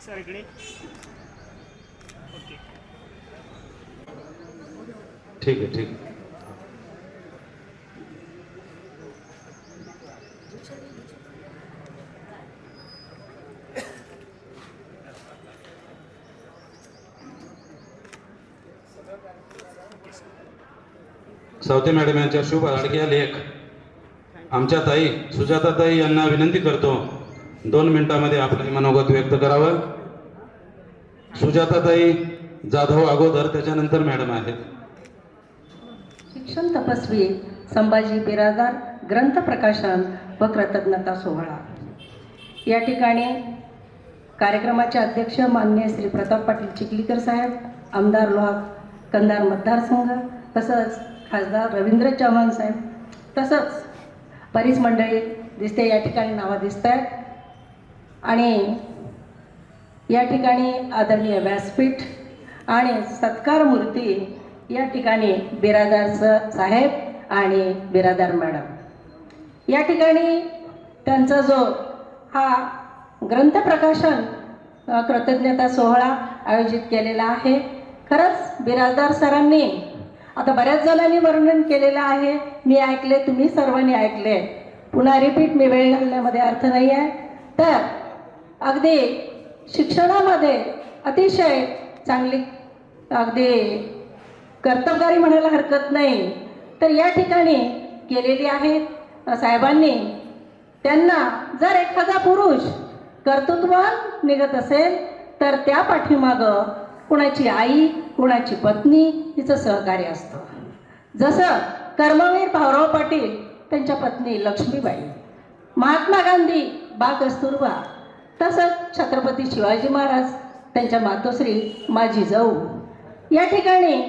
Sir इकडे okay ठीक आहे ठीक आहे. सावते मॅडम यांच्या शुभ लाडक्या लेख आमच्या ताई सुजाताताई यांना विनंती करतो 2 मिनिटांमध्ये आपले मनोगत व्यक्त करावं. सुजाताताई जाधव अगोदर, त्याच्यानंतर मॅडम आहेत. शिक्षण तपस्वी संभाजी बिरादार ग्रंथ प्रकाशन व कृतज्ञता सोहळा. या ठिकाणी कार्यक्रमाचे अध्यक्ष माननीय श्री प्रताप पाटील चिखलीकर साहेब, आमदार लोहा कंधार मतदारसंघ, तसंच खासदार रवींद्र चव्हाण साहेब, तसंच बरीच मंडळी दिसते, या ठिकाणी नावं दिसत आहेत. आणि या ठिकाणी आदरणीय व्यासपीठ आणि सत्कार मूर्ती या ठिकाणी बिरादार साहेब आणि बिरादार मॅडम. या ठिकाणी त्यांचा जो हा ग्रंथ प्रकाशन कृतज्ञता सोहळा आयोजित केलेला आहे. खरंच बिराजदार सरांनी आता बऱ्याच जणांनी वर्णन केलेलं आहे, मी ऐकले, तुम्ही सर्वांनी ऐकले, पुन्हा रिपीट मी वेळ घालण्यामध्ये अर्थ नाही आहे. तर अगदी शिक्षणामध्ये अतिशय चांगली, अगदी कर्तबगारी म्हणायला हरकत नाही, तर या ठिकाणी केलेली आहे साहेबांनी. त्यांना जर एखादा पुरुष कर्तृत्ववान निघत असेल तर त्या पाठीमागं कुणाची आई, कुणाची पत्नी हिचं सहकार्य असतं. जसं कर्मवीर भाऊराव पाटील, त्यांच्या पत्नी लक्ष्मीबाई, महात्मा गांधी बा कस्तुरबा, तसंच छत्रपती शिवाजी महाराज त्यांच्या मातोश्री माझी जाऊ या ठिकाणी,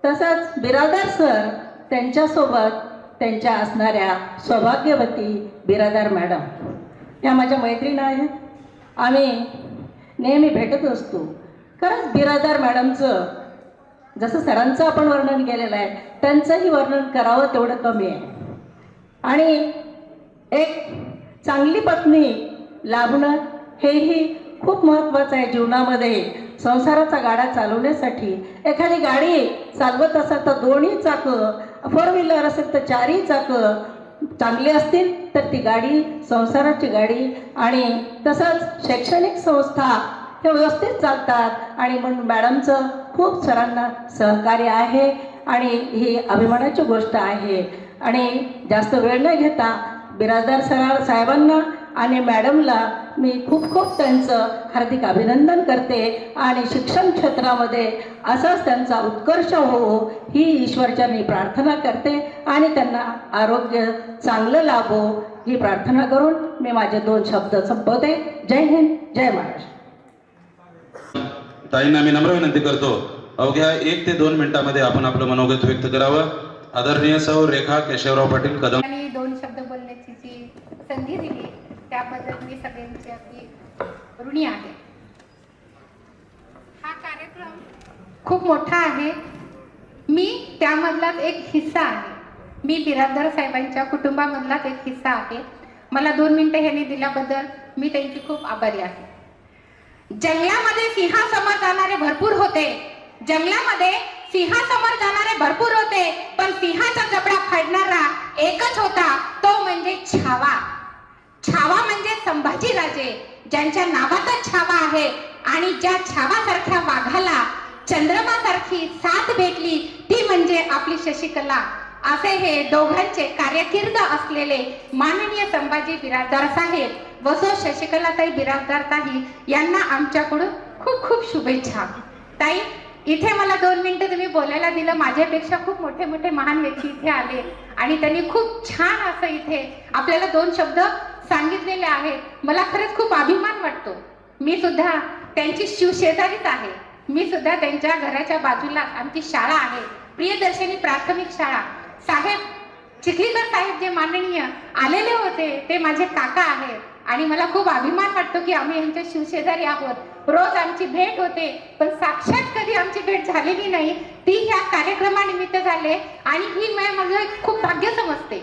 तसंच बिरादार सर त्यांच्यासोबत त्यांच्या असणाऱ्या सौभाग्यवती बिरादार मॅडम या माझ्या मैत्रीण आहेत. आम्ही नेहमी भेटत असतो. खरंच बिरादार मॅडमचं जसं सरांचं आपण वर्णन केलेलं आहे, त्यांचंही वर्णन करावं तेवढं कमी आहे. आणि एक चांगली पत्नी लाभणं हेही खूप महत्त्वाचं आहे जीवनामध्ये. संसाराचा गाडा चालवण्यासाठी एखादी गाडी चालवत असेल तर 2 चाकं, 4 व्हीलर असेल तर 4 चाकं चांगली असतील तर ती गाडी संसाराची गाडी. आणि तसंच शैक्षणिक संस्था हे व्यवस्थित चालतात. आणि म्हणून मॅडमचं खूप सरांना सहकार्य आहे आणि ही अभिमानाची गोष्ट आहे. आणि जास्त वेळ न घेता बिराजदार साहेबांना आणि मॅडमला मी खूप खूप त्यांचं हार्दिक अभिनंदन करते. आणि शिक्षण क्षेत्रामध्ये असाच त्यांचा उत्कर्ष हो ही ईश्वरचरणी प्रार्थना करते आणि त्यांना आरोग्य चांगलं लाभो ही प्रार्थना करून मी माझे 2 शब्द संपवते. जय हिंद, जय महाराष्ट्र. ताईंना मी नम्र विनंती करतो, अवघ्या 1 ते 2 मिनिटांमध्ये आपण आपलं मनोगत व्यक्त करावं. आदरणीय सौ रेखा केशवराव पाटील कदम. आणि 2 शब्द बोलण्याची जी संधी दिली त्याबद्दल मी सगळ्यांची अगदी ऋणी आहे. हा कार्यक्रम खूप मोठा आहे, मी त्यामधलाच एक हिस्सा आहे. मी बिराजदार साहेबांच्या कुटुंबामधलाच एक हिस्सा आहे. मला 2 मिनिटं ह्यांनी दिल्याबद्दल मी त्यांची खूप आभारी आहे. जंगलामध्ये सिंहासमोर जाणारे भरपूर होते, जंगलामध्ये सिंहासमोर जाणारे भरपूर होते, पण सिंहाचा जबडा फाडणारा एकच होता, तो म्हणजे छावा. छावा म्हणजे संभाजी राजे, ज्यांच्या नावातच छावा आहे. आणि ज्या छावासारख्या वाघाला चंद्रमासारखी साथ भेटली ती म्हणजे आपली शशिकला. असे हे दोघांचे कार्यकीर्द असलेले माननीय संभाजी बिराजदार साहेब व सो शशिकलाताई बिराजदार ताई यांना आमच्याकडून खूप खूप शुभेच्छा. ताई, इथे मला 2 मिनिटं तुम्ही बोलायला दिलं. माझ्यापेक्षा खूप मोठे मोठे महान व्यक्ती इथे आले आणि त्यांनी खूप छान असं इथे आपल्याला 2 शब्द सांगितलेले आहेत. मला खरंच खूप अभिमान वाटतो. मी सुद्धा त्यांची शिवशेजारीच आहे. मी सुद्धा त्यांच्या घराच्या बाजूला आमची शाळा आहे, प्रियदर्शनी प्राथमिक शाळा. साहेब चिखलीकर साहेब जे माननीय आलेले होते ते माझे काका आहेत आणि मला खूप अभिमान वाटतो की आम्ही यांच्या शिवशेजारी आहोत. रोज आमची भेट होते, पण साक्षात कधी आमची भेट झालेली नाही. ती ह्या कार्यक्रमानिमित्त झाले आणि ही माझं खूप भाग्य समजते.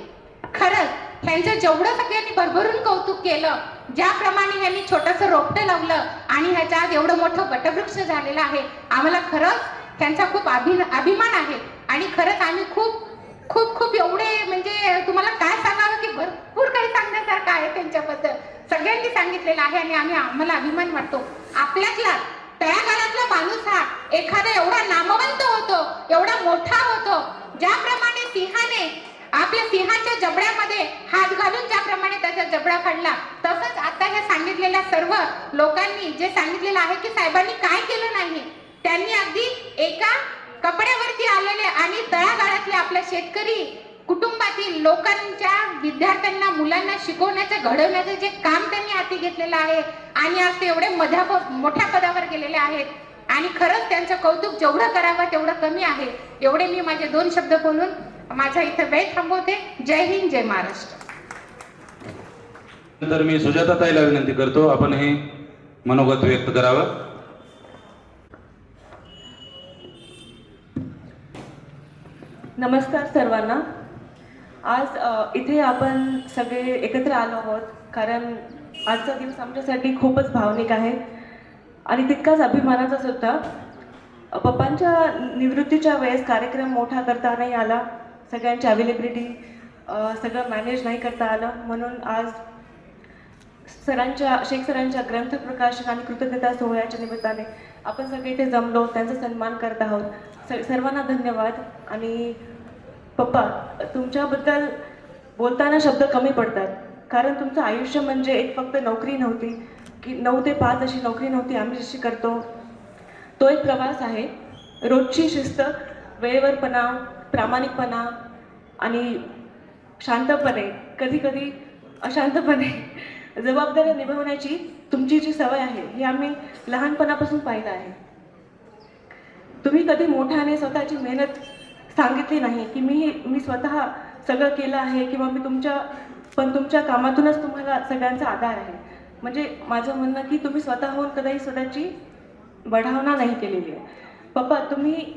खरंच त्यांचं जेवढं सगळ्यांनी भरभरून कौतुक केलं ज्याप्रमाणे ह्यांनी छोटंसं रोपटं लावलं आणि ह्याच्या आज एवढं मोठं वटवृक्ष झालेलं आहे, आम्हाला खरंच त्यांचा खूप अभिमान आहे. आणि खरंच आम्ही खूप खूप खूप एवढे म्हणजे तुम्हाला काय सांगावं की भरपूर काही सांगण्यासारखं आहे त्यांच्याबद्दल. सगळ्यांनी सांगितलेलं आहे आणि आम्हाला अभिमान वाटतो. आपल्यातला तळागाळातला माणूस हा एखादा एवढा नामवंत होतो, एवढा मोठा होतो, ज्याप्रमाणे सिंहाने आपल्या सिंहाच्या जबड्यामध्ये हात घालून ज्याप्रमाणे त्याचा जबडा काढला, तसंच आता हे सांगितलेल्या सर्व लोकांनी जे सांगितलेलं आहे की साहेबांनी काय केलं नाही, त्यांनी अगदी एका कपड्यावरती आलेले आणि तळागाळातले आपल्या शेतकरी कुटुंबातील लोकांच्या विद्यार्थ्यांना मुलांना शिकवण्याचं घडवण्याचं जे काम त्यांनी हाती घेतलेलं आहे आणि आज ते एवढे मोठ्या पदावर गेलेले आहेत. आणि खरंच त्यांचं कौतुक जेवढं करावं तेवढं कमी आहे. एवढे मी माझे 2 शब्द बोलून माझा इथं वेळ थांबवते. जय हिंद, जय महाराष्ट्र. नंतर मी सुजाताताईला विनंती करतो, आपण हे मनोगत व्यक्त करावं. नमस्कार सर्वांना. आज इथे आपण सगळे एकत्र आलो आहोत कारण आजचा दिवस आमच्यासाठी खूपच भावनिक आहे आणि तितकाच अभिमानाचाच होता. पप्पांच्या निवृत्तीच्या वेळेस कार्यक्रम मोठा करता नाही आला, सगळ्यांची अवेलेबिलिटी सगळं मॅनेज नाही करता आलं, म्हणून आज शेख सरांच्या ग्रंथ प्रकाशन आणि कृतज्ञता सोहळ्याच्या निमित्ताने आपण सगळे इथे जमलो, त्यांचा सन्मान करत आहोत. सर्वांना धन्यवाद. आणि पप्पा, तुमच्याबद्दल बोलताना शब्द कमी पडतात कारण तुमचं आयुष्य म्हणजे एक फक्त नोकरी नव्हती की 9 ते 5 अशी नोकरी नव्हती आम्ही जशी करतो, तो एक प्रवास आहे. रोजची शिस्त, वेळेवरपणा, प्रामाणिकपणा आणि शांतपणे, कधी कधी अशांतपणे जबाबदारी निभावण्याची तुमची जी सवय आहे ही आम्ही लहानपणापासून पाहिलं आहे. तुम्ही कधी मोठ्याने स्वतःची मेहनत सांगितली नाही की मी स्वतः सगळं केलं आहे किंवा मी तुमच्या कामातूनच तुम्हाला सगळ्यांचा आधार आहे. म्हणजे माझं म्हणणं की तुम्ही स्वतःहून कधीही स्वतःची बढावना नाही केलेली आहे. पप्पा, तुम्ही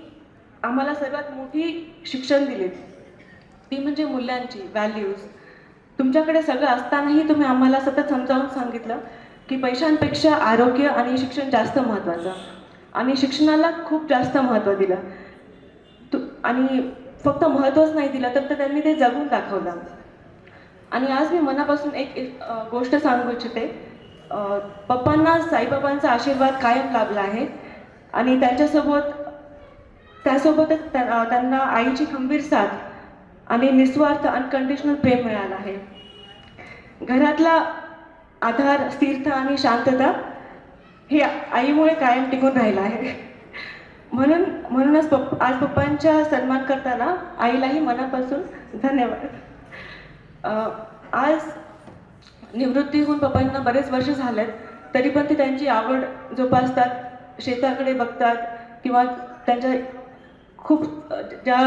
आम्हाला सर्वात मोठी शिक्षण दिलीत, ती म्हणजे मूल्यांची, व्हॅल्यूज. तुमच्याकडे सगळं असतानाही तुम्ही आम्हाला सतत समजावून सांगितलं की पैशांपेक्षा आरोग्य आणि शिक्षण जास्त महत्त्वाचं, आणि शिक्षणाला खूप जास्त महत्त्व दिलं. आणि फक्त महत्त्वच नाही दिलं तर त्यांनी ते जगून दाखवलं. आणि आज मी मनापासून एक गोष्ट सांगू इच्छिते. पप्पांना साईबाबांचा आशीर्वाद कायम लाभला आहे आणि त्यासोबतच त्यांना आईची खंबीर साथ आणि निस्वार्थ अनकंडिशनल प्रेम मिळालं आहे. घरातला आधार, स्थिरता आणि शांतता हे आईमुळे कायम टिकून राहिलं आहे. म्हणूनच आज पप्पांचा सन्मान करताना आईलाही मनापासून धन्यवाद. आज निवृत्तीहून पप्पांना बरेच वर्ष झालेत, तरी पण ते त्यांची आवड जोपासतात, शेताकडे बघतात किंवा त्यांच्या खूप ज्या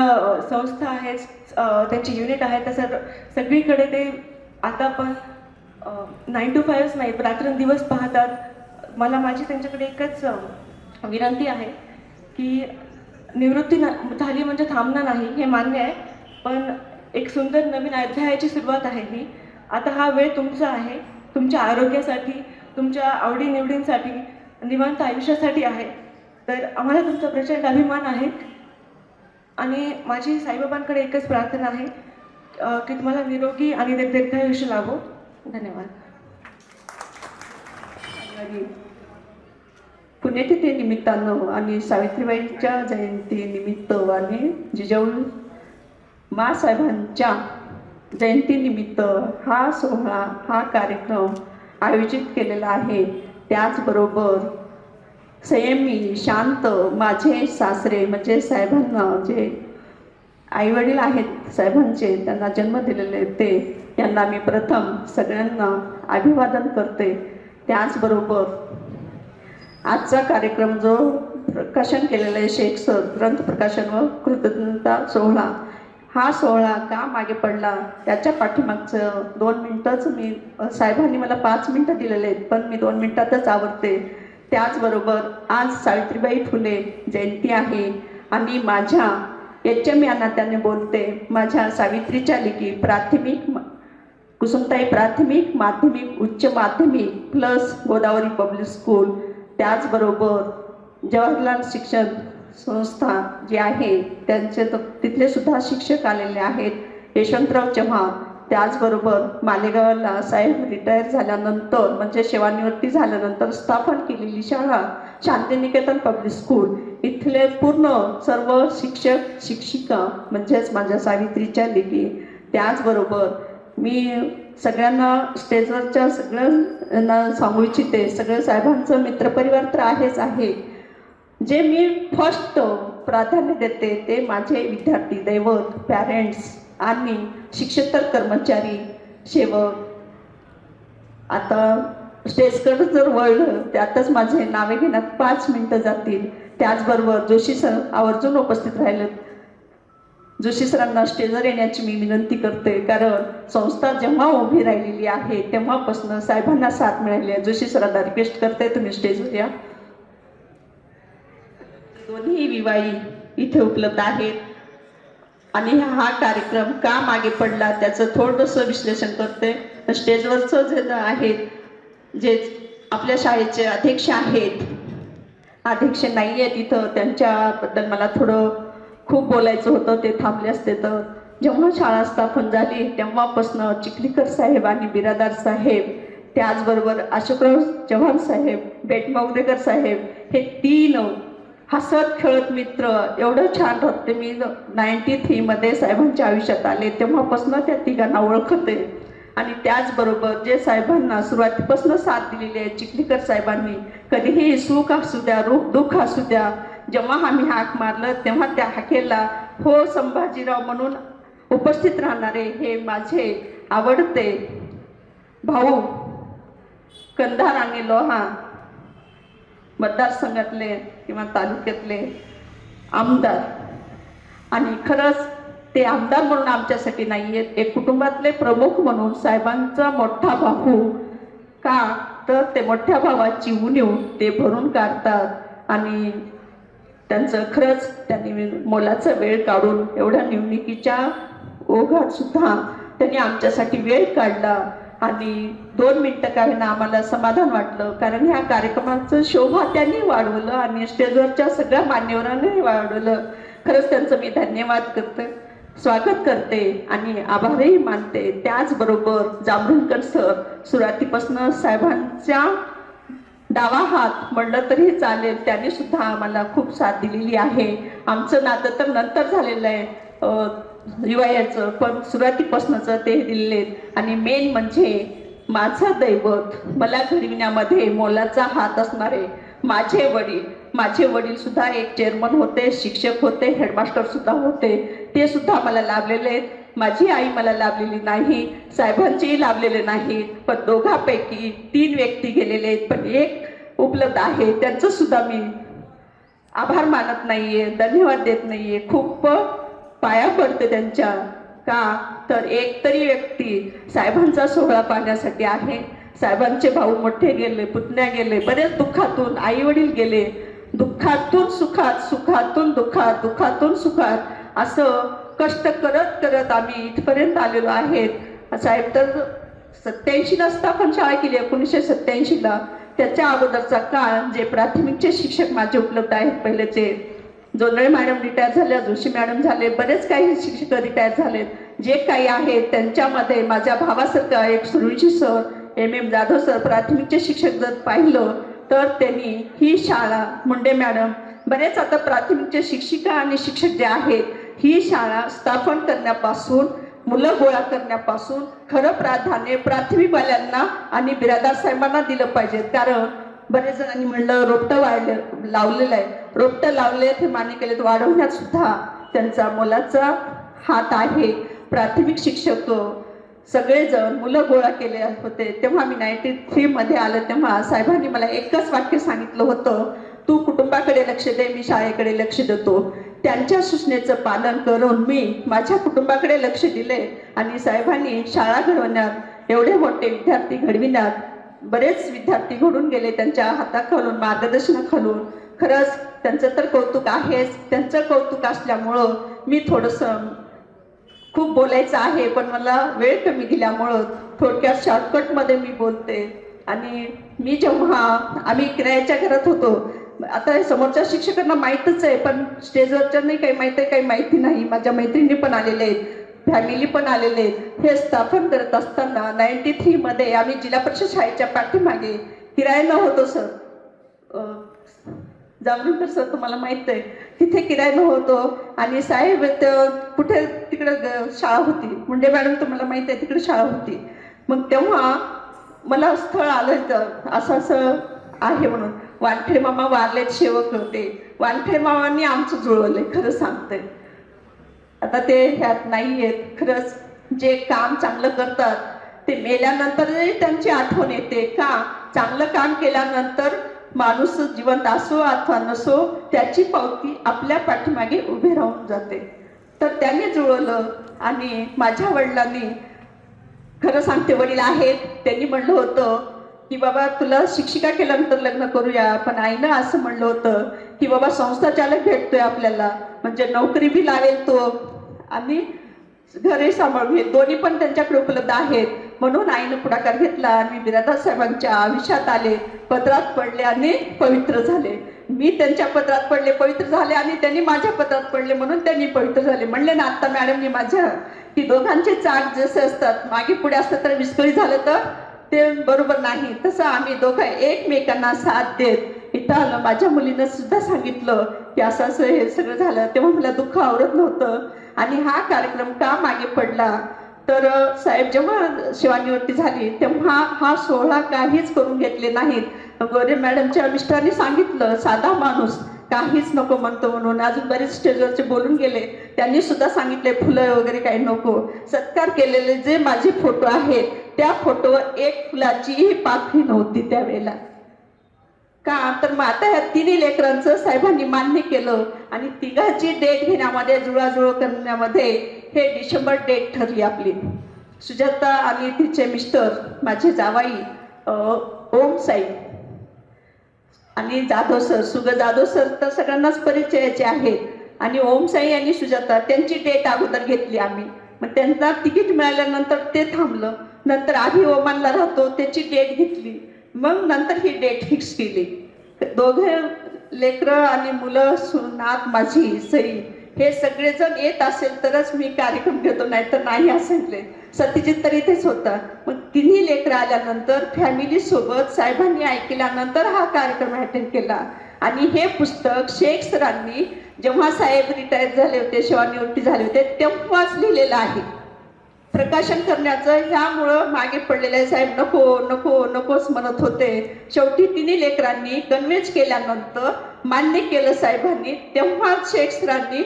संस्था आहेत, त्यांची युनिट आहेत, त्या सगळीकडे ते आता पण 9 to 5 नाही, रात्रंदिवस पाहतात. मला माझी त्यांच्याकडे एकच विनंती आहे की निवृत्ती झाली म्हणजे थांबणं नाही, हे मान्य आहे, पण एक सुंदर नवीन अध्यायाची सुरुवात आहे ही. आता हा वेळ तुमचा आहे, तुमच्या आरोग्यासाठी, तुमच्या आवडीनिवडींसाठी, निवांत आयुष्यासाठी आहे. तर आम्हाला तुमचा प्रचंड अभिमान आहे आणि माझी साईबाबांकडे एकच प्रार्थना आहे की तुम्हाला निरोगी आणि दीर्घायुष्य लाभो. धन्यवाद. पुण्यतिथी निमित्तानं आणि सावित्रीबाईंच्या जयंती निमित्त आणि जिजाऊ माँसाहेबांच्या जयंतीनिमित्त हा सोहळा, हा कार्यक्रम आयोजित केलेला आहे. त्याचबरोबर संयमी, शांत माझे सासरे म्हणजे साहेबांना जे आईवडील आहेत साहेबांचे, त्यांना जन्म दिलेले त्यांना मी प्रथम सगळ्यांना अभिवादन करते. त्याचबरोबर आजचा कार्यक्रम जो प्रकाशन केलेला आहे शेख सर ग्रंथ प्रकाशन व कृतज्ञता सोहळा, हा सोहळा का मागे पडला त्याच्या पाठीमागचं 2 मिनटंच मी, साहेबांनी मला 5 मिनटं दिलेले आहेत पण मी 2 मिनटातच आवरते. त्याचबरोबर आज सावित्रीबाई फुले जयंती आहे आणि माझ्या मी नात्याने बोलते. माझ्या सावित्रीच्या लेकी प्राथमिक कुसुमताई प्राथमिक माध्यमिक उच्च माध्यमिक प्लस गोदावरी पब्लिक स्कूल, त्याचबरोबर जवाहरलाल शिक्षण संस्था जी आहे त्यांचे तिथले सुद्धा शिक्षक आलेले आहेत, यशवंतराव चव्हाण. त्याचबरोबर मालेगावला साहेब रिटायर झाल्यानंतर म्हणजे सेवानिवृत्ती झाल्यानंतर स्थापन केलेली शाळा शांतिनिकेतन पब्लिक स्कूल, इथले पूर्ण सर्व शिक्षक शिक्षिका म्हणजेच माझ्या सावित्रीच्या लेकी. त्याचबरोबर मी सगळ्यांना स्टेजवरच्या सगळ्यांना सांगू इच्छिते, सगळं साहेबांचं मित्रपरिवार तर आहेच आहे. जे मी फर्स्ट प्राधान्य देते ते माझे विद्यार्थी दैवत, पॅरेंट्स आणि शिक्षकेतर कर्मचारी सेवक. आता स्टेजकडे जर वळलं त्यातच माझे नावे घेण्यात 5 मिनिटं जातील. त्याचबरोबर जोशी सर आवर्जून उपस्थित राहिले. जोशी सरांना स्टेजवर येण्याची मी विनंती करते, कारण संस्था जेव्हा उभी राहिलेली आहे तेव्हापासून साहेबांना साथ मिळाली आहे. जोशी सरांना रिक्वेस्ट करते तुम्ही स्टेजवर या. दोन्ही विवाही इथे उपलब्ध आहेत आणि हा कार्यक्रम का मागे पडला त्याचं थोडंसं विश्लेषण करते. स्टेजवरचं जे आहेत, जे आपल्या शाळेचे अध्यक्ष आहेत, अध्यक्ष नाही आहेत इथं, त्यांच्याबद्दल मला थोडं खूप बोलायचं होतं, ते थांबले असते तर. जेव्हा शाळा स्थापन झाली तेव्हापासनं चिखलीकर साहेब आणि बिरादार साहेब, त्याचबरोबर अशोकराव चव्हाण साहेब, बेटमावदेकर साहेब, हे 3 हसत खेळत मित्र एवढं छान राहते. मी 93 मध्ये साहेबांच्या आयुष्यात आले तेव्हापासून त्या तिघांना ओळखते. आणि त्याचबरोबर जे साहेबांना सुरुवातीपासून साथ दिलेली आहे चिखलीकर साहेबांनी, कधीही सुख असू द्या दुःख असू द्या, जेव्हा आम्ही हाक मारलं तेव्हा त्या हाकेला हो संभाजीराव म्हणून उपस्थित राहणारे हे माझे आवडते भाऊ, कंधार आणि लोहा मतदारसंघातले किंवा तालुक्यातले आमदार. आणि खरंच ते आमदार म्हणून आमच्यासाठी नाही आहेत, एक कुटुंबातले प्रमुख म्हणून साहेबांचा मोठा भाऊ. का तर ते मोठ्या भावाची उणीव ते भरून काढतात आणि त्यांचं खरंच त्यांनी मोलाचा वेळ काढून एवढ्या निवडणुकीच्या ओघात सुद्धा त्यांनी आमच्यासाठी वेळ काढला. आणि 2 मिनिटं का होईना आम्हाला समाधान वाटलं, कारण ह्या कार्यक्रमाचं शोभा त्यांनी वाढवलं आणि स्टेजवरच्या सगळ्या मान्यवरांनी वाढवलं. खरंच त्यांचं मी धन्यवाद करते, स्वागत करते आणि आभारही मानते. त्याचबरोबर जांभरुणकर सर सुरुवातीपासून साहेबांच्या डावा हात म्हणलं तरी चालेल, त्यांनी सुद्धा आम्हाला खूप साथ दिलेली आहे. आमचं नातं तर नंतर झालेलं आहे रिवायाचं, पण सुरुवातीपासूनच ते दिलेले. आणि मेन म्हणजे माझं दैवत, मला घडविण्यामध्ये मोलाचा हात असणारे माझे वडील सुद्धा एक चेअरमन होते, शिक्षक होते, हेडमास्टर सुद्धा होते, ते सुद्धा मला लाभलेले आहेत. माझी आई मला लाभलेली नाही, साहेबांचेही लाभलेले नाहीत, पण दोघांपैकी 3 व्यक्ती गेलेले आहेत, पण एक उपलब्ध आहे. त्यांचं सुद्धा मी आभार मानत नाहीये, धन्यवाद देत नाहीये, खूप पाया पडते त्यांच्या. का तर एक तरी व्यक्ती साहेबांचा सोहळा पाहण्यासाठी आहे. साहेबांचे भाऊ मोठे गेले, पुतण्या गेले, बरेच दुःखातून आई वडील गेले, दुःखातून सुखात, सुखातून दुःखात, दुःखातून सुखात असं कष्ट करत करत आम्ही इथपर्यंत आलेलो आहेत. साहेब तर 87 स्थापन शाळा केली 1987ला. त्याच्या अगोदरचा काळ जे प्राथमिकचे शिक्षक माझे उपलब्ध आहेत, पहिलेचे जोंधळे मॅडम रिटायर झाल्या, जोशी मॅडम झाले, बरेच काही शिक्षक रिटायर झालेत. जे काही आहेत त्यांच्यामध्ये माझ्या भावासारखं एक Suruchi sir, MM Jadhav sir, प्राथमिकचे शिक्षक जर पाहिलं तर त्यांनी ही शाळा, मुंडे मॅडम, बरेच आता प्राथमिकचे शिक्षिका आणि शिक्षक जे आहेत, ही शाळा स्थापन करण्यापासून, मुलं गोळा करण्यापासून खरं प्राधान्य प्राथमिकवाल्यांना आणि बिरादार साहेबांना दिलं पाहिजे. कारण बरेच जणांनी म्हणलं रोपटं लावलेलं आहे, रोपटं लावले ते मान्य केले, वाढवण्यात सुद्धा त्यांचा मोलाचा हात आहे. प्राथमिक शिक्षक सगळेजण मुलं गोळा केले होते. तेव्हा मी 93 मध्ये आलं तेव्हा साहेबांनी मला एकच वाक्य सांगितलं होतं, तू कुटुंबाकडे लक्ष दे, मी शाळेकडे लक्ष देतो. त्यांच्या सूचनेचं पालन करून मी माझ्या कुटुंबाकडे लक्ष दिले आणि साहेबांनी शाळा घडवण्यात, एवढे मोठे विद्यार्थी घडविण्यात, बरेच विद्यार्थी घडून गेले त्यांच्या हाताखालून, मार्गदर्शनाखालून. खरंच त्यांचं तर कौतुक आहेच. त्यांचं कौतुक असल्यामुळं मी थोडंसं खूप बोलायचं आहे, पण मला वेळ कमी दिल्यामुळं थोडक्यात शॉर्टकटमध्ये मी बोलते. आणि मी जेव्हा आम्ही किरायाच्या घरात होतो, आता हे समोरच्या शिक्षकांना माहीतच आहे, पण स्टेजवरच्या नाही काही माहीत आहे, काही माहिती नाही. माझ्या मैत्रिणी पण आलेले आहेत, फॅमिली पण आलेले आहेत. हे स्थापन करत असताना 93 मध्ये आम्ही जिल्हा परिषद शाळेच्या पाठीमागे किरायानं होतो सर. जागरूकर सर तुम्हाला माहित आहे, तिथे किरायानं होतो. आणि साहेब कुठे तिकडं शाळा होती, मुंडे मॅडम तुम्हाला माहित आहे, तिकडे शाळा होती. मग तेव्हा मला स्थळ आलं असं असं आहे म्हणून. वानखेडे मामा वारलेत, सेवक होते. वानखेडे मामांनी आमचं जुळवलंय, खरं सांगते. आता ते ह्यात नाही आहेत. खरंच जे काम चांगलं करतात ते मेल्यानंतरही त्यांची आठवण येते. का चांगलं काम केल्यानंतर माणूस जिवंत असो अथवा नसो, त्याची पावती आपल्या पाठीमागे उभे राहून जाते. तर त्यांनी जुळवलं. आणि माझ्या वडिलांनी, खरं सांगते वडील आहेत, त्यांनी म्हणलं होतं की बाबा तुला शिक्षिका केल्यानंतर लग्न करूया. पण आईनं असं म्हणलं होतं की बाबा संस्थाचालक भेटतोय आपल्याला, म्हणजे नोकरी बी लावेल तो आणि घरे सांभाळून घेईल, दोन्ही पण त्यांच्याकडे उपलब्ध आहेत. म्हणून आईनं पुढाकार घेतला आणि बिरादर साहेबांच्या आयुष्यात आले, पदरात पडले आणि पवित्र झाले. मी त्यांच्या पदरात पडले, पवित्र झाले, आणि त्यांनी माझ्या पदरात पडले म्हणून त्यांनी पवित्र झाले. म्हणले ना आता मॅडमनी माझ्या की दोघांचे चाक जसे असतात, मागे पुढे असतं तर विस्कळीत झालं तर ते बरोबर नाही. तसं आम्ही दोघं एकमेकांना साथ देत इथं आलं. माझ्या मुलीनं सुद्धा सांगितलं की असं असं हे सगळं झालं, तेव्हा मला दुःख आवरत नव्हतं. आणि हा कार्यक्रम का मागे पडला तर साहेब जेव्हा शिवानीवरती झाली तेव्हा हा सोहळा काहीच करून घेतले नाहीत. गोरे मॅडमच्या मिस्टरांनी सांगितलं साधा माणूस काहीच नको म्हणतो म्हणून. अजून बरेच स्टेजवरचे बोलून गेले, त्यांनी सुद्धा सांगितले फुलं वगैरे काही नको. सत्कार केलेले जे माझे फोटो आहेत त्या फोटोवर एक फुलाचीही पाकळी नव्हती त्यावेळेला. का तर मग आता ह्या तिन्ही लेकरांचं साहेबांनी मान्य केलं आणि तिघाची डेट घेण्यामध्ये, जुळाजुळव करण्यामध्ये हे डिसेंबर डेट ठरली आपली. सुजाता आणि तिचे मिस्टर माझे जावाई ओम साई आणि जाधव सर, जाधव सर तर सगळ्यांनाच परिचयाचे आहेत. आणि ओम साई आणि सुजाता त्यांची डेट अगोदर घेतली आम्ही. मग त्यांना तिकीट मिळाल्यानंतर ते थांबलं. नंतर आधी ओमानला राहतो त्याची डेट घेतली, मग नंतर ही डेट फिक्स केली. दोघे लेकरं आणि मुलं, सुनात माझी सई, हे सगळेजण येत असेल तरच मी कार्यक्रम घेतो, नाही तर नाही असेल. सत्यजित तर इथेच होता. मग तिन्ही लेकरं आल्यानंतर फॅमिली सोबत साहेबांनी ऐकल्यानंतर हा कार्यक्रम अटेंड केला. आणि हे पुस्तक शेख सरांनी जेव्हा साहेब रिटायर झाले होते, सेवानिवृत्ती झाले होते, तेव्हाच लिहिलेलं आहे. प्रकाशन करण्याचं ह्यामुळं मागे पडलेले साहेब नको नको नकोच म्हणत होते. शेवटी तिन्ही लेकरांनी कन्व्हिन्स केल्यानंतर मान्य केलं साहेबांनी. तेव्हाच शेख सरांनी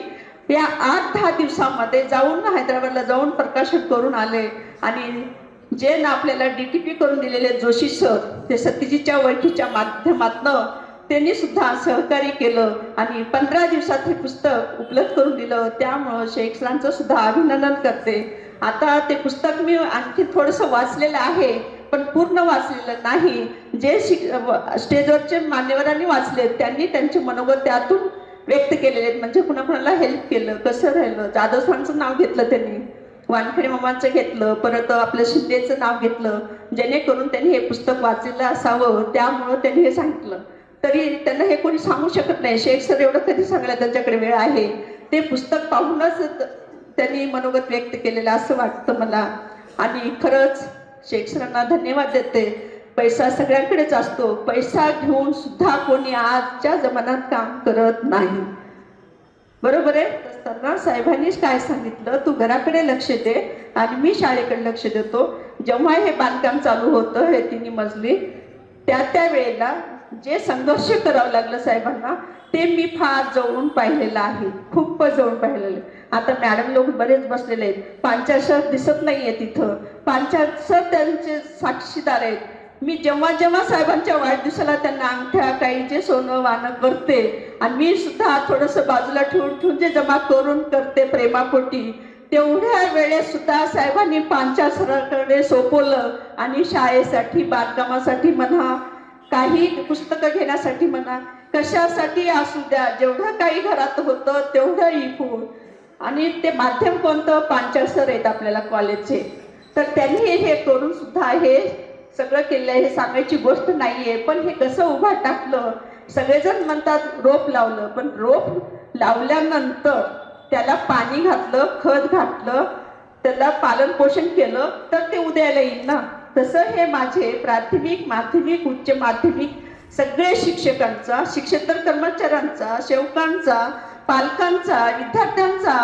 या 8-10 दिवसामध्ये जाऊन हैदराबादला जाऊन प्रकाशन करून आले. आणि जे ना आपल्याला DTP करून दिलेले जोशी सर, ते सत्यजीतच्या ओळखीच्या माध्यमातनं त्यांनी सुद्धा सहकार्य केलं आणि 15 दिवसात हे पुस्तक उपलब्ध करून दिलं. त्यामुळं शेख सरांचं सुद्धा अभिनंदन करते. आता ते पुस्तक मी आणखी थोडंसं वाचलेलं आहे, पण पूर्ण वाचलेलं नाही. जे स्टेजवरचे मान्यवरांनी वाचले त्यांनी त्यांचे मनोगत त्यातून व्यक्त केलेले आहेत. म्हणजे कुणाकुणाला हेल्प केलं, कसं राहिलं. जाधव सरांचं नाव घेतलं त्यांनी, वानखेडे मामांचं घेतलं, परत आपलं शिंदेचं नाव घेतलं, जेणेकरून त्यांनी हे पुस्तक वाचलेलं असावं. त्यामुळं त्यांनी हे सांगितलं. तरी त्यांना हे कोणी सांगू शकत नाही. शेख सर एवढं कधी सांगायला त्यांच्याकडे वेळ आहे. ते पुस्तक पाहूनच त्यांनी मनोगत व्यक्त केलेलं असं वाटतं मला. आणि खरंच शेख सरांना धन्यवाद देते. पैसा सगळ्यांकडेच असतो, पैसा घेऊन सुद्धा कोणी आजच्या जमान्यात काम करत नाही. बरोबर आहे. असताना साहेबांनीच काय सांगितलं, तू घराकडे लक्ष दे आणि मी शाळेकडे लक्ष देतो. जेव्हा हे बांधकाम चालू होतं हे 3 मजली, त्या वेळेला जे संघर्ष करावं लागलं साहेबांना ते मी फार जवळून पाहिलेलं आहे, खूप जवळून पाहिलेलं. आता मॅडम लोक बरेच बसलेले आहेत. पांचाळ सर दिसत नाहीये तिथं, पांचाळ सर त्यांचे साक्षीदार आहेत. मी जेव्हा जेव्हा साहेबांच्या वाढदिवसाला त्यांना अंगठ्या काही जे सोनं वानं करते आणि मी सुद्धा थोडंसं बाजूला ठेवून जे जमा करून करते प्रेमापोटी, तेवढ्या वेळेस सुद्धा साहेबांनी पांचाळ सरांकडे सोपवलं. आणि शाळेसाठी, बांधकामासाठी म्हणा, काही पुस्तकं घेण्यासाठी म्हणा, कशासाठी असू द्या, जेवढं काही घरात होतं तेवढं इकून. आणि ते माध्यम कोणतं, पांचाळ सर आहेत आपल्याला कॉलेजचे. तर त्यांनी हे करून सुद्धा हे सगळं केलं. हे सांगायची गोष्ट नाहीये, पण हे कसं उभा टाकलं. सगळेजण म्हणतात रोप लावलं, पण रोप लावल्यानंतर त्याला पाणी घातलं, खत घातलं, त्याला पालन पोषण केलं तर ते उद्याला येईल ना. तसं हे माझे प्राथमिक, माध्यमिक, उच्च माध्यमिक सगळे शिक्षकांचा, शिक्षेतर कर्मचाऱ्यांचा, सेवकांचा, पालकांचा, विद्यार्थ्यांचा,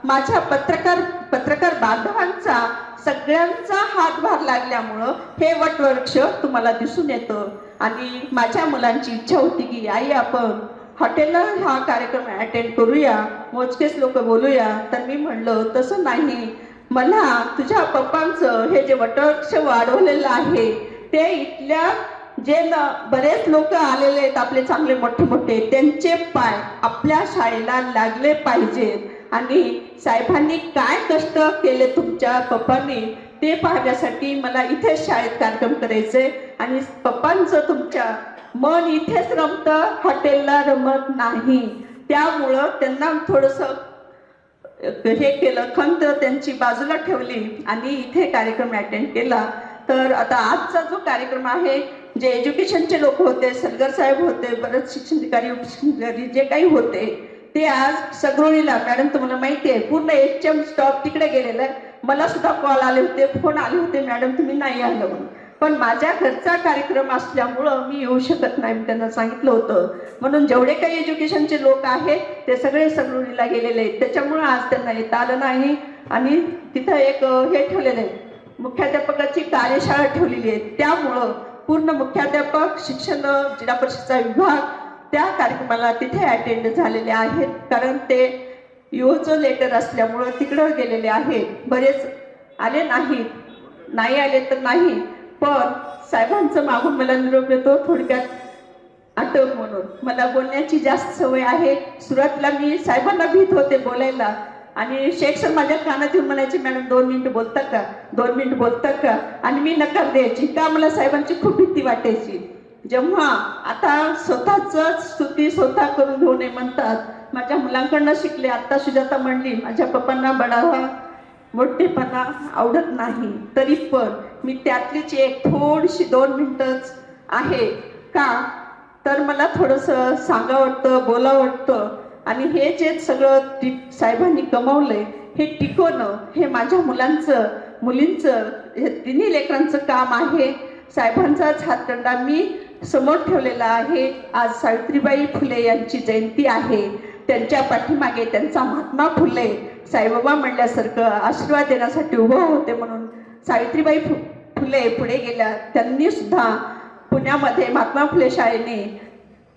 माझ्या पत्रकार बांधवांचा सगळ्यांचा हातभार लागल्यामुळं हे वटवृक्ष तुम्हाला दिसून येतं. आणि माझ्या मुलांची इच्छा होती की आई आपण हॉटेलला हा कार्यक्रम अटेंड करूया, मोजकेच लोक बोलूया. तर मी म्हणलं तसं नाही, मला तुझ्या पप्पांचं हे जे वटवृक्ष वाढवलेलं आहे ते इथल्या जे बरेच लोक आलेले आहेत आपले चांगले मोठे मोठे, त्यांचे पाय आपल्या शाळेला लागले पाहिजेत. आणि साहेबांनी काय कष्ट केले तुमच्या पप्पांनी ते पाहण्यासाठी मला इथेच शाळेत कार्यक्रम करायचे. आणि पप्पांचं तुमच्या मन इथेच रमतं, हॉटेलला रमत नाही. त्यामुळं त्यांना थोडंसं हे केलं, खंत त्यांची बाजूला ठेवली आणि इथे कार्यक्रम अटेंड केला. तर आता आजचा जो कार्यक्रम आहे, जे एज्युकेशनचे लोक होते, सलगर साहेब होते, बरेच शिक्षणाधिकारी, उपशिक्षणाधिकारी जे काही होते ते आज सगरोळीला, मॅडम तुम्हाला माहिती आहे पूर्ण HM स्टॉप तिकडे गेलेला आहे. मला सुद्धा कॉल आले होते, फोन आले होते, मॅडम तुम्ही नाही आलं म्हणून. पण माझ्या घरचा कार्यक्रम असल्यामुळं मी येऊ शकत नाही, मी त्यांना सांगितलं होतं. म्हणून जेवढे काही एज्युकेशनचे लोक आहेत ते सगळे सगरोळीला गेलेले आहेत, त्याच्यामुळं आज त्यांना येता आलं नाही. आणि तिथं एक हे ठेवलेलं आहे, मुख्याध्यापकाची कार्यशाळा ठेवलेली आहे. त्यामुळं पूर्ण मुख्याध्यापक, शिक्षण, जिल्हा परिषदचा विभाग त्या कार्यक्रमाला तिथे अटेंड झालेले आहेत. कारण ते युओचं लेटर असल्यामुळं तिकडं गेलेले आहेत. बरेच आले नाहीत, नाही आले तर नाही, पण साहेबांचं मागून मला निरोप येतो थोडक्यात आठव म्हणून. मला बोलण्याची जास्त सवय आहे. सुरुवातीला मी साहेबांना भीत होते बोलायला. आणि शेख सर माझ्या कानात येऊन म्हणायचे मॅडम 2 मिनिट बोलता का, 2 मिनिट बोलता का. आणि मी नकार द्यायची का, मला साहेबांची खूप भीती वाटायची. जेव्हा आता स्वतःच स्तुती स्वतः करून घेऊ नये म्हणतात, माझ्या मुलांकडनं शिकले. आता सुजाता म्हणली माझ्या पप्पांना बडावा मोठेपणा आवडत नाही, तरी पण मी त्यातलीच एक थोडीशी 2 मिनिटच आहे का, तर मला थोडंसं सांगा वाटतं, बोला वाटतं. आणि हे जे सगळं साहेबांनी कमावलंय हे टिकवणं हे माझ्या मुलांचं, मुलींचं, हे तिन्ही लेकरांचं काम आहे. साहेबांचाच हातखंडा मी समोर ठेवलेला आहे. आज सावित्रीबाई फुले यांची जयंती आहे. त्यांच्या पाठीमागे त्यांचा महात्मा फुले साईबाबा म्हणल्यासारखं आशीर्वाद देण्यासाठी उभं होते. म्हणून सावित्रीबाई फुले पुढे गेल्या. त्यांनी सुद्धा पुण्यामध्ये महात्मा फुले शाळेने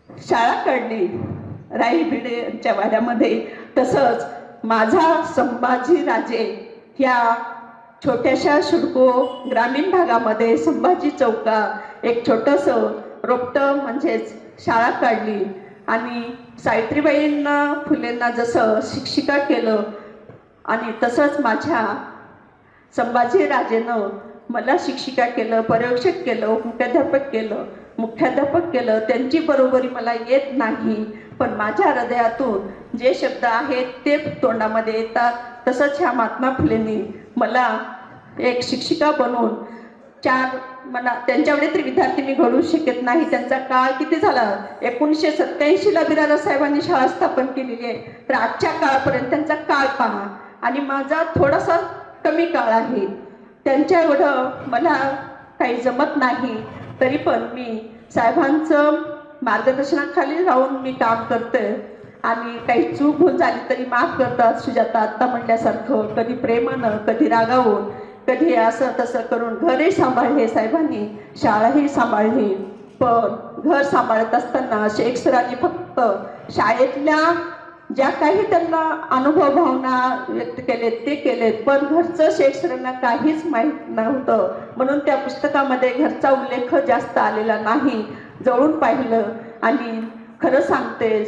शाळा काढली राई भिडे यांच्या वाड्यामध्ये. तसंच माझा संभाजीराजे ह्या छोट्याशा शिडको ग्रामीण भागामध्ये संभाजी चौकात एक छोटंसं रोपटं म्हणजेच शाळा काढली. आणि सावित्रीबाईंना फुलेंना जसं शिक्षिका केलं आणि तसंच माझ्या संभाजीराजेनं मला शिक्षिका केलं, पर्यवेक्षक केलं, मुख्याध्यापक केलं. त्यांची बरोबरी मला येत नाही, पण माझ्या हृदयातून जे शब्द आहेत ते तोंडामध्ये येतात. तसंच ह्या महात्मा फुलेंनी मला एक शिक्षिका बनवून मला त्यांच्याकडे तरी विद्यार्थी मी घडवू शकत नाही. त्यांचा काळ किती झाला, 1987ला बिरादर साहेबांनी शाळा स्थापन केलेली आहे. तर आजच्या काळापर्यंत त्यांचा काळ पहा. आणि माझा थोडासा कमी काळ आहे, त्यांच्या एवढं मला काही जमत नाही. तरी पण मी साहेबांचं मार्गदर्शनाखाली राहून मी काम करते. आणि काही चूक होऊन झाली तरी माफ करतात. सुजाता आत्ता म्हटल्यासारखं कधी प्रेमानं, कधी रागावून, कधी असं तसं करून घरही सांभाळले साहेबांनी, शाळाही सांभाळली. पण घर सांभाळत असताना शेख सरांनी फक्त शाळेतल्या ज्या काही त्यांना अनुभव भावना व्यक्त केलेत ते केलेत, पण घरचं शेख सरांना काहीच माहीत नव्हतं. म्हणून त्या पुस्तकामध्ये घरचा उल्लेख जास्त आलेला नाही. जवळून पाहिलं आणि खरं सांगते,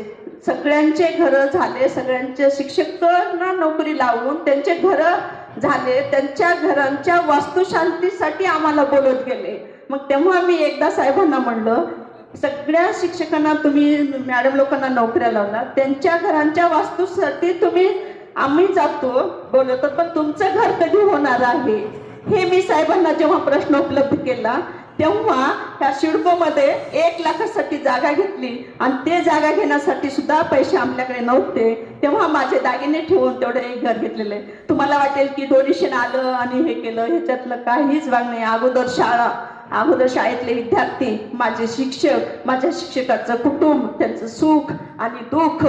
सगळ्यांचे घरं झाले, सगळ्यांचे शिक्षकांना नोकरी लावून त्यांचे घरं झाले. त्यांच्या घरांच्या वास्तुशांतीसाठी आम्हाला बोलत गेले. मग तेव्हा मी एकदा साहेबांना म्हणलं, सगळ्या शिक्षकांना तुम्ही मॅडम लोकांना नोकऱ्या लावला, त्यांच्या घरांच्या वास्तूसाठी आम्ही जातो बोलतो, पण तुमचं घर कधी होणार आहे हे मी साहेबांना जेव्हा प्रश्न उपलब्ध केला तेव्हा ह्या सिडकोमध्ये 1 लाखासाठी जागा घेतली आणि ते जागा घेण्यासाठी सुद्धा पैसे आपल्याकडे नव्हते, तेव्हा माझे दागिने ठेवून तेवढे एक घर घेतलेलं आहे. तुम्हाला वाटेल की डोनेशन आलं आणि हे केलं, ह्याच्यातलं काहीच भाग नाही. अगोदर शाळेतले विद्यार्थी, माझे शिक्षक, माझ्या शिक्षकाचं कुटुंब, त्यांचं सुख आणि दुःख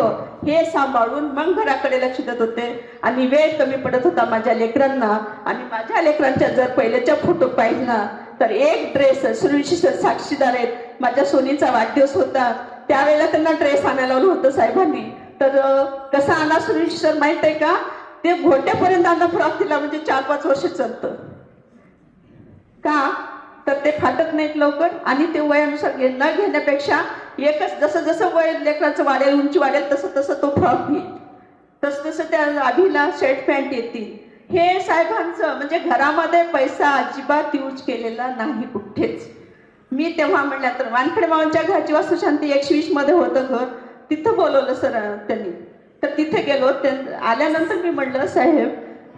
हे सांभाळून मग घराकडे लक्ष देत होते. आणि वेळ कमी पडत होता माझ्या लेकरांना. आणि माझ्या लेकरांच्या जर पहिल्याच्या फोटो पाहिला तर एक ड्रेस, सुरुची सर साक्षीदार आहेत, माझ्या सोनीचा वाढदिवस होता, त्यावेळेला त्यांना ड्रेस आणायला लावलं होतं साहेबांनी. तर कसा आणा सुरुची सर माहित आहे का? ते घोट्यापर्यंत आणा फ्रॉक दिला, म्हणजे 4-5 वर्ष चालतं. का तर ते फाटत नाहीत लवकर आणि ते वयानुसार न घेण्यापेक्षा एकच, जसं जसं वय लेकराचं वाढेल, उंची वाढेल, तसं तसं तो फ्रॉक घेईल, तसं त्या आधीला शर्ट पॅन्ट येतील. हे साहेबांचं म्हणजे घरामध्ये पैसा अजिबात यूज केलेला नाही कुठेच. मी तेव्हा म्हणल्यानंतर वानखेडे मामांच्या घरची वास्तुशांती 120 मध्ये होतं घर, तिथं बोलवलं सर त्यांनी. तर तिथे गेलो. आल्यानंतर मी म्हणलं साहेब,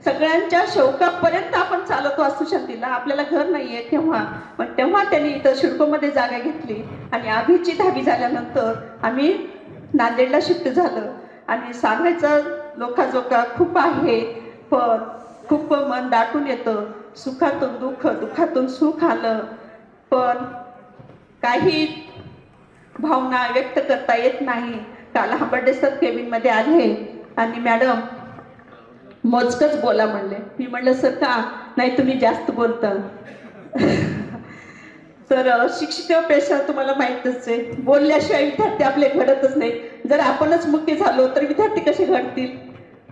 सगळ्यांच्या शौकापर्यंत आपण चालवतो वास्तुशांतीला, आपल्याला घर नाहीये तेव्हा. पण तेव्हा त्यांनी इथं सिडकोमध्ये जागा घेतली आणि अभिची 10वी झाल्यानंतर आम्ही नांदेडला शिफ्ट झालं. आणि सांगायचं लोकाजोका खूप आहे, पण खूप मन दाटून येतं. सुखातून दुःख, दुःखातून सुख आलं, पण काही भावना व्यक्त करता येत नाही. काल हंबर्डे सर केबिनमध्ये आले आणि मॅडम मोजकच बोला म्हणले. मी म्हणलं सर का नाही, तुम्ही जास्त बोलता. तर शिक्षिका पेशा तुम्हाला माहीतच आहे, बोलल्याशिवाय विद्यार्थी आपले घडतच नाही. जर आपणच मुख्य झालो तर विद्यार्थी कसे घडतील?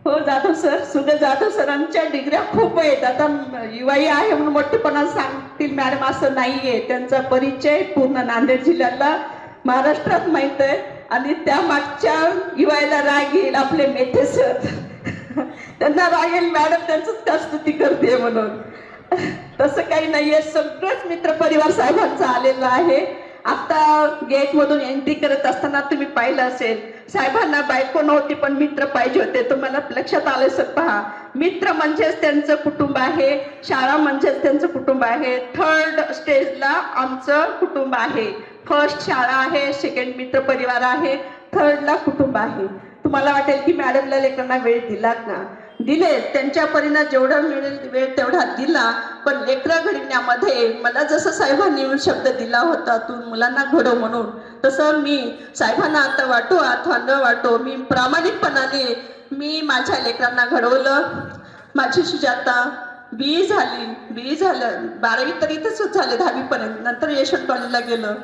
हो जाधव सर, सुगत जाधव सरांच्या डिग्र्या खूप आहेत. आता युवाई आहे म्हणून मोठेपणा सांगतील मॅडम, असं नाहीये. त्यांचा परिचय पूर्ण नांदेड जिल्ह्याला, महाराष्ट्रात माहित आहे. आणि त्या मागच्या युवाईला राग येईल आपले मेथे सर, त्यांना राग येईल मॅडम त्यांचंच का स्तुती करते म्हणून. तसं काही नाहीये, सगळंच मित्रपरिवार साहेबांचा आलेला आहे. आता गेटमधून एंट्री करत असताना तुम्ही पाहिलं असेल, साहेबांना बायको नव्हती पण मित्र पाहिजे होते. तुम्हाला लक्षात आलं सर? पहा, मित्र म्हणजेच त्यांचं कुटुंब आहे, शाळा म्हणजेच त्यांचं कुटुंब आहे. 3rd स्टेजला आमचं कुटुंब आहे. फर्स्ट शाळा आहे, सेकंड मित्र परिवार आहे, 3rdला कुटुंब आहे. तुम्हाला वाटेल की मॅडमला लेकरांना वेळ दिला का? दिले, त्यांच्या परीनं जेवढा मिळेल वेळ तेवढा दिला. पण लेकरं घडविण्यामध्ये मला जसं साहेबांनी शब्द दिला होता, तू मुलांना घडव म्हणून, तसं मी साहेबांना आता वाटो अथवा न वाटो, मी प्रामाणिकपणाने मी माझ्या लेकरांना घडवलं. माझी सुजाता BE झाली, BE झालं, 12वी तर इथंच झाले 10वी पर्यंत. नंतर यशवंत कॉलेजला गेलं,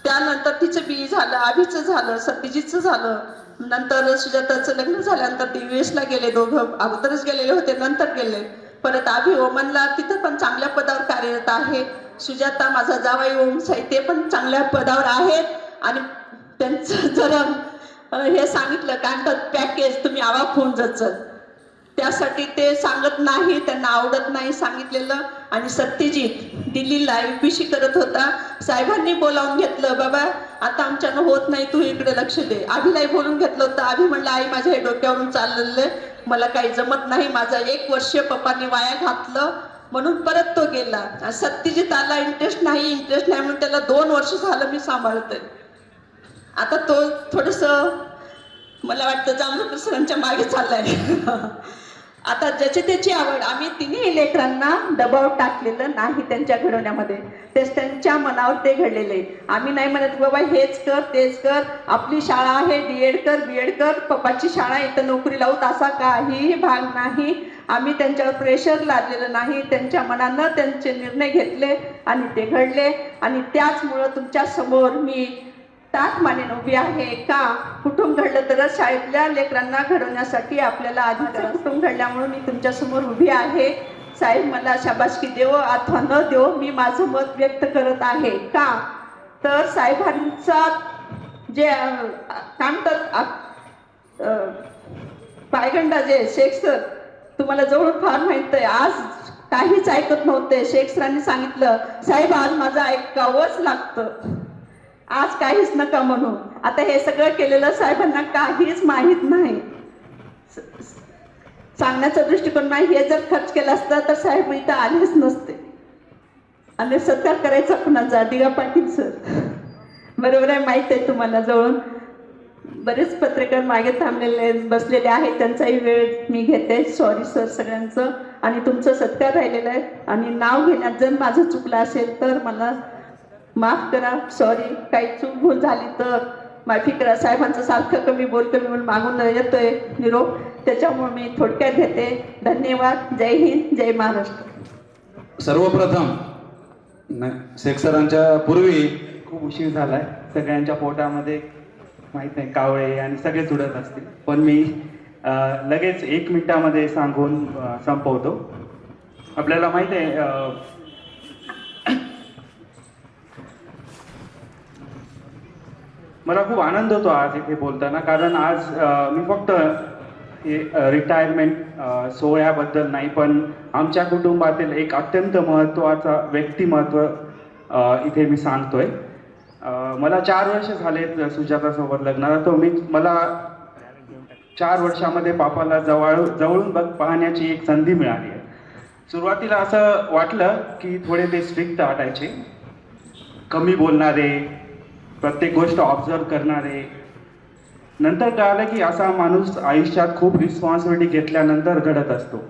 त्यानंतर तिचं BE झालं, अभिचं झालं, सत्यजितचं झालं. नंतर सुजाताचं लग्न झाल्यानंतर ते US ला गेले, दोघं अगोदरच गेलेले होते, नंतर गेले. परत अभि ओमनला, तिथं पण चांगल्या पदावर कार्यरत आहे. सुजाता माझा जावाई ओम साई, ते पण चांगल्या पदावर आहेत. आणि त्यांचं जर हे सांगितलं काय म्हणतात पॅकेज, तुम्ही आवाक होऊन जायचं, त्यासाठी ते सांगत नाही, त्यांना आवडत नाही सांगितलेलं. आणि सत्यजित दिल्लीला UPSC करत होता, साहेबांनी बोलावून घेतलं, बाबा आता आमच्यानं होत नाही, तू इकडे लक्ष दे. अभिलाही बोलून घेतलं होतं. अभि म्हणलं आई माझ्या हे डोक्यावरून चाललेलं, मला काही जमत नाही, माझा 1 वर्ष पप्पांनी वाया घातलं म्हणून परत तो गेला. सत्यजित आला, इंटरेस्ट नाही म्हणून त्याला 2 वर्ष झालं मी सांभाळतोय. आता तो थोडंसं मला वाटतं जांभूळकर सरांच्या मागे चाललाय. आता ज्याची त्याची आवड. आम्ही तिन्ही लेकरांना दबाव टाकलेलं नाही त्यांच्या घडवण्यामध्ये, तेच त्यांच्या मनावर ते घडलेले. आम्ही नाही म्हणत बाबा हेच कर तेच कर, आपली शाळा आहे, DED कर BEd कर, पप्पाची शाळा इथं नोकरी लावूत, असा काहीही भाग नाही. आम्ही त्यांच्यावर प्रेशर लादलेलं नाही, त्यांच्या मनानं त्यांचे निर्णय घेतले आणि ते घडले. आणि त्याचमुळं तुमच्या समोर मी ताठ मानेन उभी आहे. का? कुटुंब घडलं तरच शाळेतल्या लेकरांना घडवण्यासाठी आपल्याला अधिकार. कुटुंब घडल्यामुळे मी तुमच्या समोर उभी आहे. साहेब मला शाबासकी देव अथवा न देव, मी माझं मत व्यक्त करत आहे. का तर साहेबांचा जे काय म्हणतात पायगंडा जे शेख सर, तुम्हाला जवळून फार माहित आहे, आज काहीच ऐकत नव्हते. शेख सरांनी सांगितलं साहेब आज माझं ऐकावंच लागतं, आज काहीच नका म्हणून. आता हे सगळं केलेलं साहेबांना काहीच माहीत नाही. सांगण्याचा दृष्टिकोन नाही. हे जर खर्च केला असता तर साहेब इथं आलेच नसते. आणि सत्कार करायचा कुणाचा? दिगा पाटील सर. बरोबर आहे, माहीत आहे तुम्हाला. जवळून बरेच पत्रकार मागे थांबलेले बसलेले आहेत, त्यांचाही वेळ मी घेते. सॉरी सर सगळ्यांचं. आणि तुमचं सत्कार राहिलेला आहे. आणि नाव घेण्यात जर माझं चुकलं असेल तर मला माफ करा. सॉरी, काही चूक भूल झाली तर माफी करा. साहेबांचं सारखं कमी म्हणून मागून येतोय निरोप, त्याच्यामुळे मी थोडक्यात घेते. धन्यवाद. जय हिंद, जय महाराष्ट्र. सर्वप्रथम शेख सरांच्या पूर्वी खूप उशीर झालाय. सगळ्यांच्या पोटामध्ये माहीत नाही कावळे आणि सगळे जुडत असतील, पण मी लगेच 1 मिनिटामध्ये सांगून संपवतो. आपल्याला माहित आहे मला खूप आनंद होतो आज इथे बोलताना, कारण आज मी फक्त रिटायरमेंट सोहळ्याबद्दल नाही, पण आमच्या कुटुंबातील एक अत्यंत महत्त्वाचा व्यक्तिमत्व इथे मी सांगतोय. मला 4 वर्ष झालेत सुजातासोबत लग्नाला. तो मला 4 वर्षामध्ये पापाला जवळून पाहण्याची एक संधी मिळाली आहे. सुरुवातीला असं वाटलं की थोडे ते स्ट्रिक्ट वाटायचे, कमी बोलणारे, प्रत्येक गोष्ट ऑब्झर्व करणारे. नंतर कळालं की असा माणूस आयुष्यात खूप रिस्पॉन्सिबिलिटी घेतल्यानंतर घडत असतो.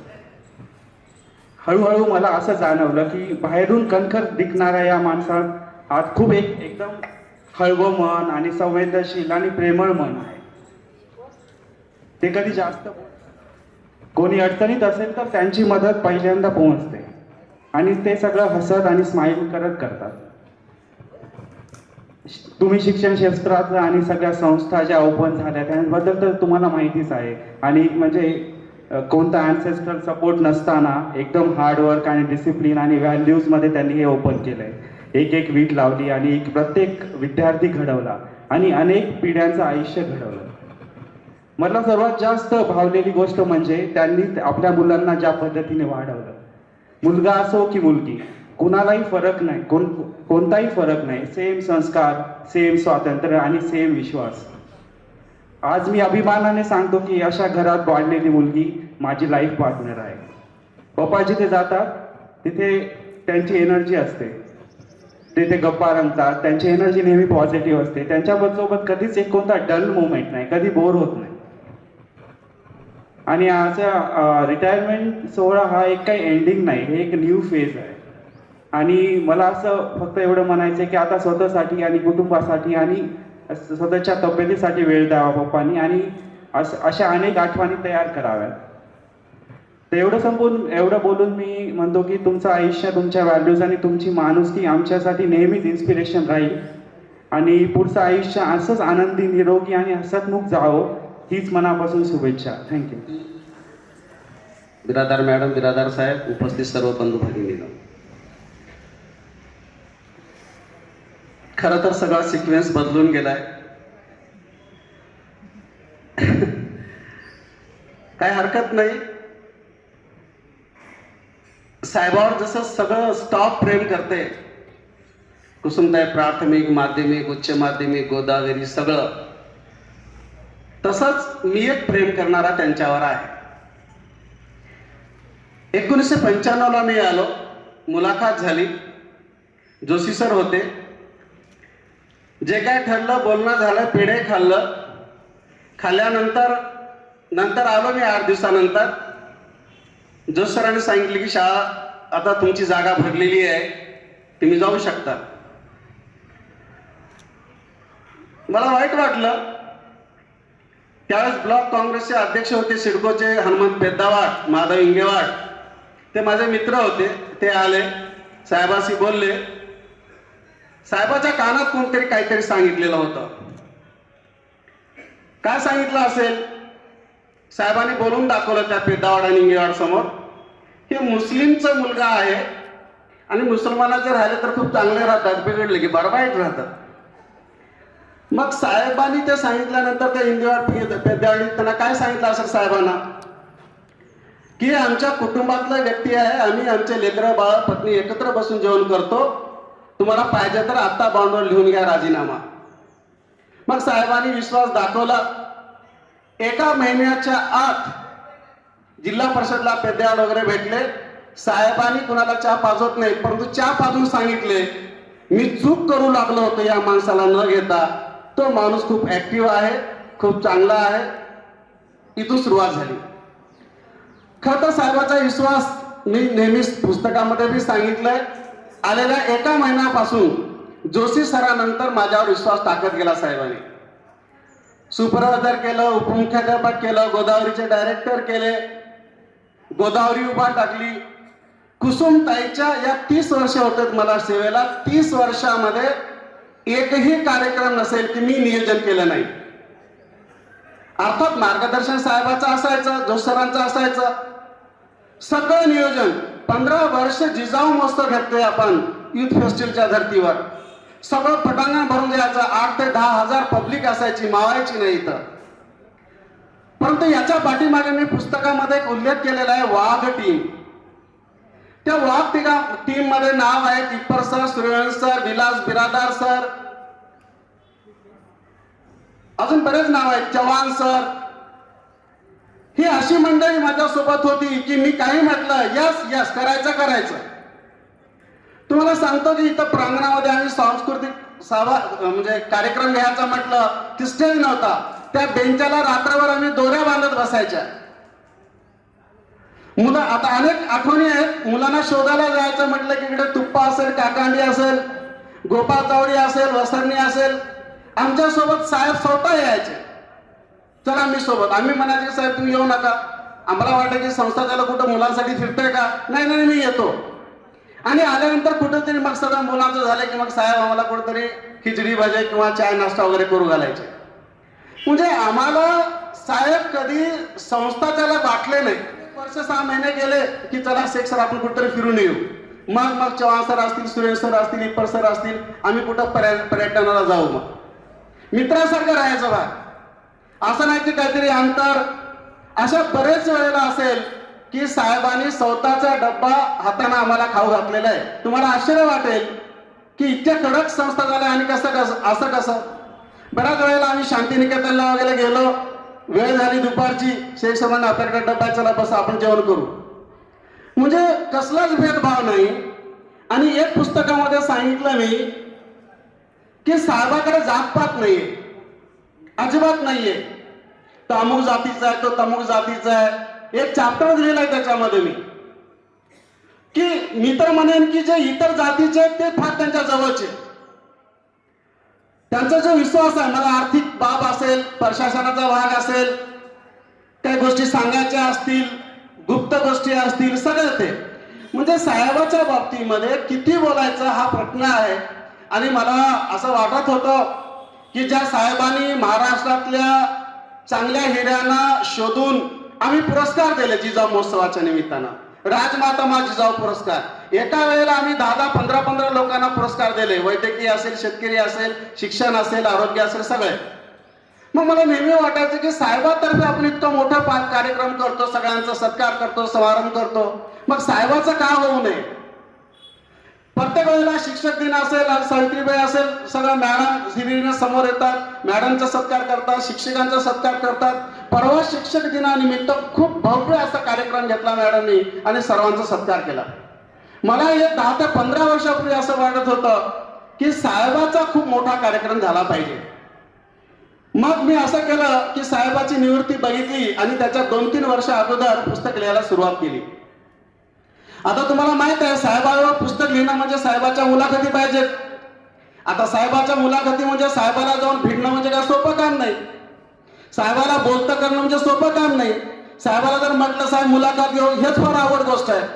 हळूहळू मला असं जाणवलं की बाहेरून कणखर दिसणाऱ्या या माणसात आज खूप एकदम हळवं मन आणि संवेदनशील आणि प्रेमळ मन आहे. ते कधी जास्त कोणी अडचणीत असेल तर त्यांची मदत पहिल्यांदा पोहोचते आणि ते सगळं हसत आणि स्माईल करत करतात. तुम्ही शिक्षण क्षेत्रात आणि सगळ्या संस्था ज्या ओपन झाल्या त्याबद्दल तर तुम्हाला माहितीच आहे. आणि म्हणजे कोणता अँसेस्ट्रल सपोर्ट नसताना एकदम हार्डवर्क आणि डिसिप्लिन आणि व्हॅल्यूजमध्ये त्यांनी हे ओपन केलंय. एक वीट लावली आणि एक प्रत्येक विद्यार्थी घडवला आणि अनेक पिढ्यांचं आयुष्य घडवलं. मला सर्वात जास्त भावलेली गोष्ट म्हणजे त्यांनी आपल्या मुलांना ज्या पद्धतीने वाढवलं. मुलगा असो की मुलगी, कुणालाही फरक नाही, कोणताही फरक नाही. सेम संस्कार, सेम स्वातंत्र्य आणि सेम विश्वास. आज मी अभिमानाने सांगतो की अशा घरात वाढलेली मुलगी माझी लाईफ पार्टनर आहे. पप्पा जिथे जातात तिथे त्यांची एनर्जी असते, तिथे गप्पा रंगतात, त्यांची एनर्जी नेहमी पॉझिटिव्ह असते. त्यांच्यासोबत कधीच एक कोणता डल मोमेंट नाही, कधी बोर होत नाही. आणि असा रिटायरमेंट सोहळा हा एक काही एंडिंग नाही, हे एक न्यू फेज आहे. आणि मला असं फक्त एवढं म्हणायचं आहे की आता स्वतःसाठी आणि कुटुंबासाठी आणि स्वतःच्या तब्येतीसाठी वेळ द्यावा पप्पांनी आणि अशा अनेक आठवणी तयार कराव्यात. तर एवढं बोलून मी म्हणतो की तुमचं आयुष्य, तुमच्या व्हॅल्यूज आणि तुमची माणुसकी आमच्यासाठी नेहमीच इन्स्पिरेशन राहील. आणि पुढचं आयुष्य असंच आनंदी, निरोगी आणि हसतमुख जावं, हीच मनापासून शुभेच्छा. थँक्यू. बिरादार मॅडम, बिरादार साहेब, उपस्थित सर्व बंधू भगिनींनो, खरं तर सगळा सिक्वेन्स बदलून गेलाय. काय हरकत नाही. साहेबावर जसं सगळं स्टॉप प्रेम करते, कुसुमताई प्राथमिक, माध्यमिक, उच्च माध्यमिक, गोदावरी सगळं, तसंच मी एक प्रेम करणारा त्यांच्यावर आहे. 1995ला मी आलो, मुलाखत झाली, जोशी सर होते. जे काय ठरलं, बोलणं झालं, पेढे खाल्ल्यानंतर आलो मी 8 दिवसानंतर. जोश सरांनी सांगितले की शाळा आता तुमची जागा भरलेली आहे, तुम्ही जाऊ शकता. मला वाईट वाटलं. त्यावेळेस ब्लॉक काँग्रेसचे अध्यक्ष होते सिडकोचे हनुमंत पेद्दावाड, माधव इंगेवाड, ते माझे मित्र होते. ते आले, साहेबाशी बोलले. साहेबाच्या कानात कोणतरी काहीतरी सांगितलेलं होतं. काय सांगितलं असेल? साहेबांनी बोलून दाखवलं त्या पेद्दावाड आणि इंगेवाड समोर, हे मुस्लिमचा मुलगा आहे आणि मुसलमानाचे राहिले तर खूप चांगले राहतात, बिघडले की बरबाईट राहतात. मग साहेबांनी ते सांगितल्यानंतर त्या इंगेवाड पेद्दावाडी त्यांना काय सांगितलं असेल साहेबांना, की आमच्या कुटुंबातला व्यक्ती आहे, आम्ही आमचे लेकरं बाळ पत्नी एकत्र बसून जेवण करतो, तुम्हाला पाहिजे तर आत्ता बॉन्डवर लिहून घ्या राजीनामा. मग साहेबांनी विश्वास दाखवला. 1 महिन्याच्या आत जिल्हा परिषदला पेद्याड वगैरे भेटले. साहेबांनी कुणाला चहा पाजवत नाही, परंतु चहा पाजून सांगितले मी चूक करू लागलो होतो या माणसाला न घेता. तो माणूस खूप ऍक्टिव्ह आहे, खूप चांगला आहे. इथून सुरुवात झाली. खरं तर साहेबाचा विश्वास मी नेहमीच पुस्तकामध्ये बी सांगितलंय. आलेल्या एका महिन्यापासून जोशी सरानंतर माझ्यावर विश्वास टाकत गेला साहेबांनी. सुपरवायझर केलं, उपमुख्याध्यापक केलं, गोदावरीचे डायरेक्टर केले, गोदावरी उभा टाकली. कुसुमताईच्या या 30 वर्ष होतात मला सेवेला. 30 वर्षामध्ये एकही कार्यक्रम नसेल की मी नियोजन केलं नाही. अर्थात मार्गदर्शन साहेबाचं असायचं, जोशी सरांचं असायचं. सगळं नियोजन 15 वर्ष जिजाऊ महोत्सव घेतोय आपण युथ फेस्टिवलच्या धर्तीवर. सगळं पटांगण भरून द्यायचं. 8 ते 10 हजार पब्लिक असायची, मावायची नाही इथं. परंतु याच्या पाठीमागे मी पुस्तकामध्ये एक उल्लेख केलेला आहे, वाघ टीम. त्या वाघ टीम मध्ये नाव आहे tipper sir, Suryavansh sir, Vilas Biradar sir, अजून बरेच नाव आहेत, चव्हाण सर. ही अशी मंडळी माझ्यासोबत होती की मी काही म्हटलं यस यस करायचं. तुम्हाला सांगतो की इथं प्रांगणामध्ये आम्ही सांस्कृतिक म्हणजे कार्यक्रम घ्यायचा म्हटलं की स्टेज नव्हता. त्या बेंचाला रात्रभर आम्ही दोऱ्या बांधत बसायच्या. मुलं आता अनेक आठवणी आहेत. मुलांना शोधायला जायचं म्हटलं की इकडे तुप्पा असेल, काकांडी असेल, गोपाळ चावडी असेल, वसरणी असेल. आमच्या सोबत साहेब स्वतः यायचे. चला मी सोबत. आम्ही म्हणायचे साहेब तुम्ही येऊ नका. आम्हाला वाटतं की संस्था त्याला कुठं मुलांसाठी फिरतोय का. नाही नाही मी येतो. आणि आल्यानंतर कुठेतरी मग सगळं मुलांचं झालं की मग साहेब आम्हाला कुठेतरी खिचडी भाजी किंवा चाय नाश्ता वगैरे करू घालायचे. म्हणजे आम्हाला साहेब कधी संस्था त्याला वाटले नाही. वर्ष 6 महिने गेले की चला शेख सर आपण कुठेतरी फिरून येऊ. मग चव्हाण सर असतील, सुरेश सर असतील, इप्पर सर असतील, आम्ही कुठं पर्यटनाला जाऊ. मग मित्रासारखं राहायचं बा. असं नाही की काहीतरी अंतर. अशा बरेच वेळेला असेल की साहेबांनी स्वतःचा डब्बा हाताने आम्हाला खाऊ घातलेला आहे. तुम्हाला आश्चर्य वाटेल की इतक्या कडक संस्था झाल्या आणि असं कसं. बऱ्याच वेळेला आम्ही शांतिनिकेतनला वगैरे गेलो, वेळ झाली दुपारची, शेख साहेबांना आपल्याकडे डब्बा चला बस आपण जेवण करू. म्हणजे कसलाच भेदभाव नाही. आणि एक पुस्तकामध्ये सांगितलं मी की साहेबाकडे जातपात नाहीये, अजिबात नाहीये. तो अमुक जातीचा आहे, तो तमुक जातीचा आहे. एक चॅप्टर दिलेला आहे त्याच्यामध्ये मी की मी तर म्हणेन की जे इतर जातीचे आहेत ते फार त्यांच्या जवळचे. त्यांचा जो विश्वास आहे, मला आर्थिक बाब असेल, प्रशासनाचा भाग असेल, काही गोष्टी सांगायच्या असतील, गुप्त गोष्टी असतील, सगळं ते म्हणजे साहेबाच्या बाबतीमध्ये किती बोलायचं हा प्रश्न आहे. आणि मला असं वाटत होतं की ज्या साहेबांनी महाराष्ट्रातल्या चांगल्या हिऱ्यांना शोधून आम्ही पुरस्कार दिले जिजाऊ महोत्सवाच्या निमित्तानं, राजमाता मा जिजाऊ पुरस्कार. एका वेळेला आम्ही 10-15 लोकांना पुरस्कार दिले. वैद्यकीय असेल, शेतकरी असेल, शिक्षण असेल, आरोग्य असेल, सगळे. मग मला नेहमी वाटायचं की साहेबातर्फे आपण इतका मोठा कार्यक्रम करतो, सगळ्यांचा सत्कार करतो, समारंभ करतो, मग साहेबाचं का होऊ नये. प्रत्येक वेळेला शिक्षक दिन असेल, सावित्रीबाई असेल, सगळं मॅडम हिरिरीने समोर येतात, मॅडमचा सत्कार करतात, शिक्षकांचा सत्कार करतात. परवा शिक्षक दिनानिमित्त खूप भव्य असा कार्यक्रम घेतला मॅडमनी आणि सर्वांचा सत्कार केला. मला हे 10 ते 15 वर्षापूर्वी असं वाटत होतं की साहेबाचा खूप मोठा कार्यक्रम झाला पाहिजे. मग मी असं केलं की साहेबाची निवृत्ती बघितली आणि त्याच्या 2-3 वर्ष अगोदर पुस्तक लिहायला सुरुवात केली. आता तुम्हाला माहित आहे साहेबावर पुस्तक लिहिणं म्हणजे साहेबाच्या मुलाखती पाहिजेत. आता साहेबाच्या मुलाखती म्हणजे साहेबाला जाऊन भिडणं म्हणजे काय सोपं काम नाही. साहेबाला बोलतं करणं म्हणजे सोपं काम नाही. साहेबाला जर म्हटलं साहेब मुलाखत घेऊ, हेच फार अवघड गोष्ट आहे.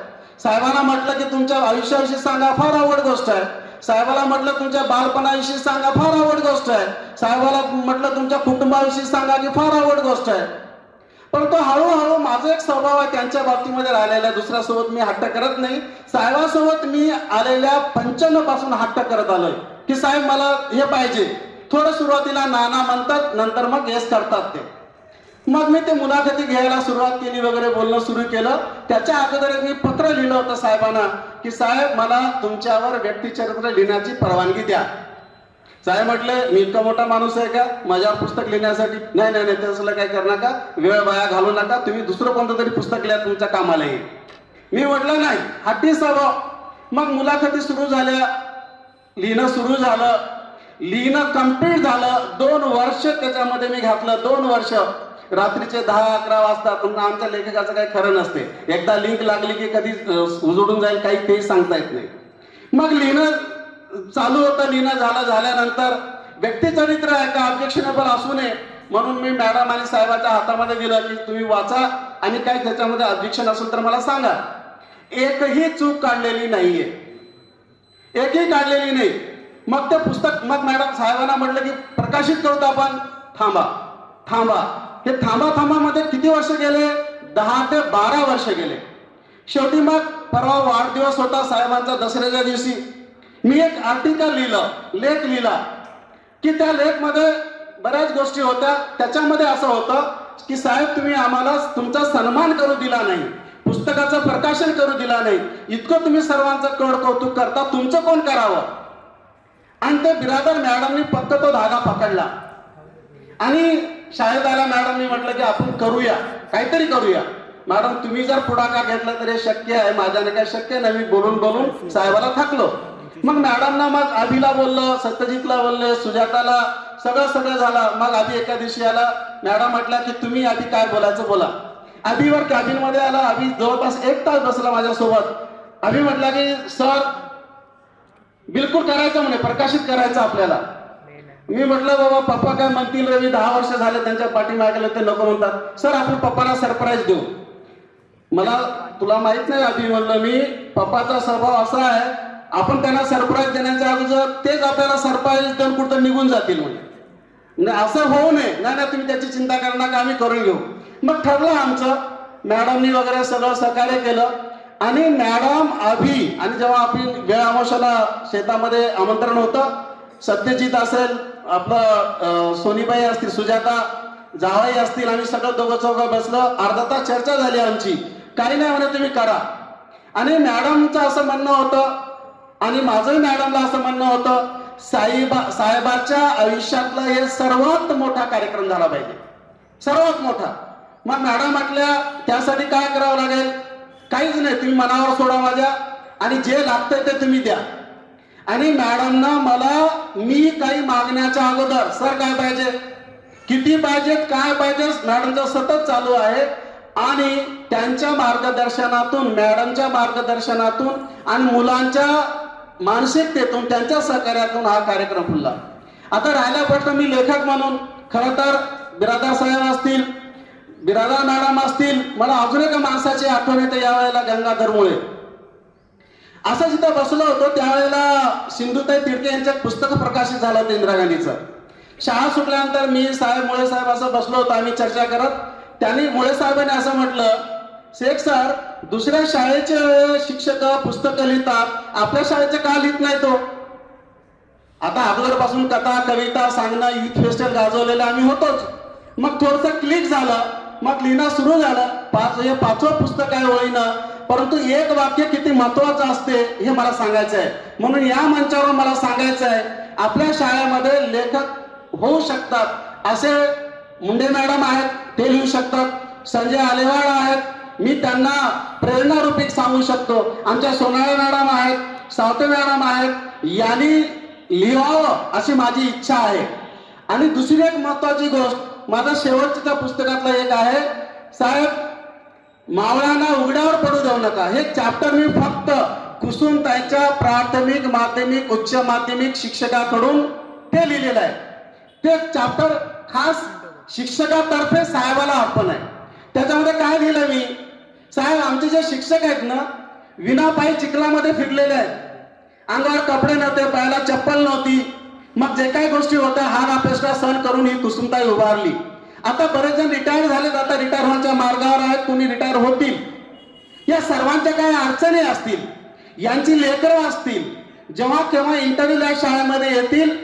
साहेबांना म्हटलं की तुमच्या आयुष्याविषयी सांगा, फार अवघड गोष्ट आहे. साहेबाला म्हटलं तुमच्या बालपणाविषयी सांगा, फार अवघड गोष्ट आहे. साहेबाला म्हटलं तुमच्या कुटुंबाविषयी सांगा की फार अवघड गोष्ट आहे. परंतु हळूहळू माझा एक स्वभाव आहे त्यांच्या बाबतीमध्ये राहिलेला. दुसऱ्यासोबत मी हट्ट करत नाही. साहेबासोबत मी आलेल्या 95 पासून हट्ट करत आलोय की साहेब मला हे पाहिजे. थोडं सुरुवातीला नाना म्हणतात, नंतर मग येस करतात ते. मग मी ते मुलाखती घ्यायला सुरुवात केली वगैरे, बोलणं सुरू केलं. त्याच्या अगोदर मी पत्र लिहिलं होतं साहेबांना की साहेब मला तुमच्यावर व्यक्तिचरित्र लिहिण्याची परवानगी द्या. साहेब म्हटले मी इतका मोठा माणूस आहे का माझ्यावर पुस्तक लिहिण्यासाठी? नाही नाही नाही, तसलं काय करू नका, वेळ वाया घालू नका, तुम्ही दुसरं कोणतं तरी पुस्तक लिहा, तुमच्या कामाला येईल. मी म्हटलं नाही, हट्टी स्वभाव. मग मुलाखती सुरू झाल्या, लिहिणं सुरू झालं, लिहिणं कम्प्लीट झालं. 2 वर्ष त्याच्यामध्ये मी घातलं. 2 वर्ष रात्रीचे 10-11 वाजता. पुन्हा आमच्या लेखकाचं काही खरं नसते, एकदा लिंक लागली की कधी उजडून जाईल काही तेही सांगता येत नाही. मग लिहिणं चालू होतं. लिहिणं झाल्यानंतर व्यक्तिचरित्र आहे का ऑब्जेक्शनेबल असू नये म्हणून मी मॅडम आणि साहेबाच्या हातामध्ये दिलं की तुम्ही वाचा आणि काय त्याच्यामध्ये ऑब्जेक्शन असेल तर मला सांगा. एकही चूक काढलेली नाहीये, एकही काढलेली नाही. मग ते पुस्तक, मग मॅडम साहेबांना म्हटलं की प्रकाशित करतो आपण. थांबा थांबा. हे थांबा मध्ये किती वर्ष गेले? 10 ते 12 वर्ष गेले. शेवटी मग परवा वाढदिवस होता साहेबांचा, दसऱ्याच्या दिवशी मी एक आर्टिकल लिहिलं, लेख लिहिला की त्या लेखमध्ये बऱ्याच गोष्टी होत्या. त्याच्यामध्ये असं होतं की साहेब तुम्ही आम्हाला तुमचा सन्मान करू दिला नाही, पुस्तकाचं प्रकाशन करू दिला नाही, इतकं तुम्ही सर्वांचं कौतुक करता, तुमचं कोण करावं? आणि ते बिरादर मॅडमनी फक्त तो धागा पकडला आणि शाळेत आल्या मॅडमनी म्हटलं की आपण करूया, काहीतरी करूया. मॅडम तुम्ही जर पुढाकार घेतला तर हे शक्य आहे, माझ्याने काय शक्य नाही. मी बोलून साहेबाला थकलो. मग मॅडमना मग अभिला बोललं, सत्यजितला बोलले, सुजाताला, सगळं झालं. मग अभि एका दिवशी आला. मॅडम म्हटलं की तुम्ही आधी काय बोलायचं बोला. अभिवर कॅबिन मध्ये आला. अभि जवळपास 1 तास बसला माझ्यासोबत. अभि म्हटला की सर बिलकुल करायचं म्हणे, प्रकाशित करायचं आपल्याला. मी म्हटलं बाबा पप्पा काय म्हणतील रे, मी 10 वर्ष झाले त्यांच्या पाठीमागे, ते नको म्हणतात. सर आपण पप्पाला सरप्राईज देऊ. मला तुला माहित नाही अभि म्हणलं मी, पप्पाचा स्वभाव असा आहे आपण त्यांना सरप्राईज देण्याच्या अगोदर तेच आपल्याला सरप्राईज देऊन कुठं निघून जातील म्हणजे असं होऊ नये. नाही तुम्ही त्याची चिंता करू नका, आम्ही करून घेऊ. मग ठरलं आमचं. मॅडमनी वगैरे सगळं सहकार्य केलं आणि मॅडम अभि आणि जेव्हा आपण वेळ अमावस्याला शेतामध्ये आमंत्रण होतं, सत्यजित असेल, आपलं सोनीबाई असतील, सुजाता जावाई असतील, आम्ही सगळं दोघं बसलं. अर्धा तास चर्चा झाली आमची. काही नाही म्हणे तुम्ही करा. आणि मॅडमचं असं म्हणणं होतं आणि माझंही मॅडमला असं म्हणणं होतं साहेबाच्या आयुष्यातला हे सर्वात मोठा कार्यक्रम झाला पाहिजे, सर्वात मोठा. मग मॅडम म्हटल्या त्यासाठी काय करावं लागेल? काहीच नाही, तुम्ही मनावर सोडा माझ्या आणि जे लागतंय ते तुम्ही द्या. आणि मॅडमनं मला मी काही मागण्याच्या अगोदर सर काय पाहिजे, किती पाहिजेत, काय पाहिजे, मॅडमचं सतत चालू आहे. आणि त्यांच्या मार्गदर्शनातून, मॅडमच्या मार्गदर्शनातून आणि मुलांच्या मानसिकतेतून, त्यांच्या सहकार्यातून हा कार्यक्रम फुलला. आता राहिला प्रश्न, मी लेखक म्हणून खरं तर बिरादार साहेब असतील, बिरादार मॅडम असतील, मला अजून एका माणसाची आठवण येते यावेळेला, गंगाधर मुळे. असं जिथं बसलो होतो त्यावेळेला सिंधुताई तिडके यांचं पुस्तक प्रकाशित झालं होतं इंदिरा गांधीचं. शाळा सुटल्यानंतर मी साहेब, मुळे साहेब असं बसलो होतो आम्ही चर्चा करत. त्यांनी, मुळे साहेबांनी असं म्हटलं, शेख सर दुसऱ्या शाळेचे शिक्षक पुस्तकं लिहितात, आपल्या शाळेचे का लिहित नाही तो? आता अगोदरपासून कथा, कविता सांगणं, युथ फेस्टिवल गाजवलेलं आम्ही होतोच. मग थोडंसं क्लिक झालं, मग लिहिणं सुरू झालं. 5वं पुस्तक आहे ओळीनं, परंतु एक वाक्य किती महत्वाचं असते हे मला सांगायचं आहे. म्हणून या मंचावर मला सांगायचं आहे, आपल्या शाळेमध्ये लेखक होऊ शकतात. असे मुंडे मॅडम आहेत, ते लिहू शकतात. संजय आलेवाड आहेत, मी त्यांना प्रेरणारूपी सांगू शकतो. आमच्या सोनाळे मॅडम आहेत, सावते मॅडम आहेत, यांनी लिहावं अशी माझी इच्छा आहे. आणि दुसरी एक महत्वाची गोष्ट, माझा शेवटच्या त्या पुस्तकातला एक आहे, साहेब मावळ्यांना उघड्यावर पडू देऊ नका. हे चॅप्टर मी फक्त कुसुमताईच्या प्राथमिक, माध्यमिक, उच्च माध्यमिक शिक्षकाकडून ते लिहिलेलं आहे. ते चॅप्टर खास शिक्षकातर्फे साहेबाला अर्पण आहे. त्याच्यामध्ये काय लिहिलं मी, साहेब आमचे जे शिक्षक आहेत ना, विनापायी चिखलामध्ये फिरलेले आहेत, अंगावर कपडे नव्हते, पायाला चप्पल नव्हती. मग जे काही गोष्टी होत्या हार अपेक्षा सहन करून ही कुसुमताई उभारली. आता बरेच जण रिटायर झालेत, आता रिटायर होण्याच्या मार्गावर आहेत, कोणी रिटायर होतील. या सर्वांच्या काही अडचणी असतील, यांची लेकरं असतील, जेव्हा केव्हा इंटरव्ह्यूला शाळेमध्ये येतील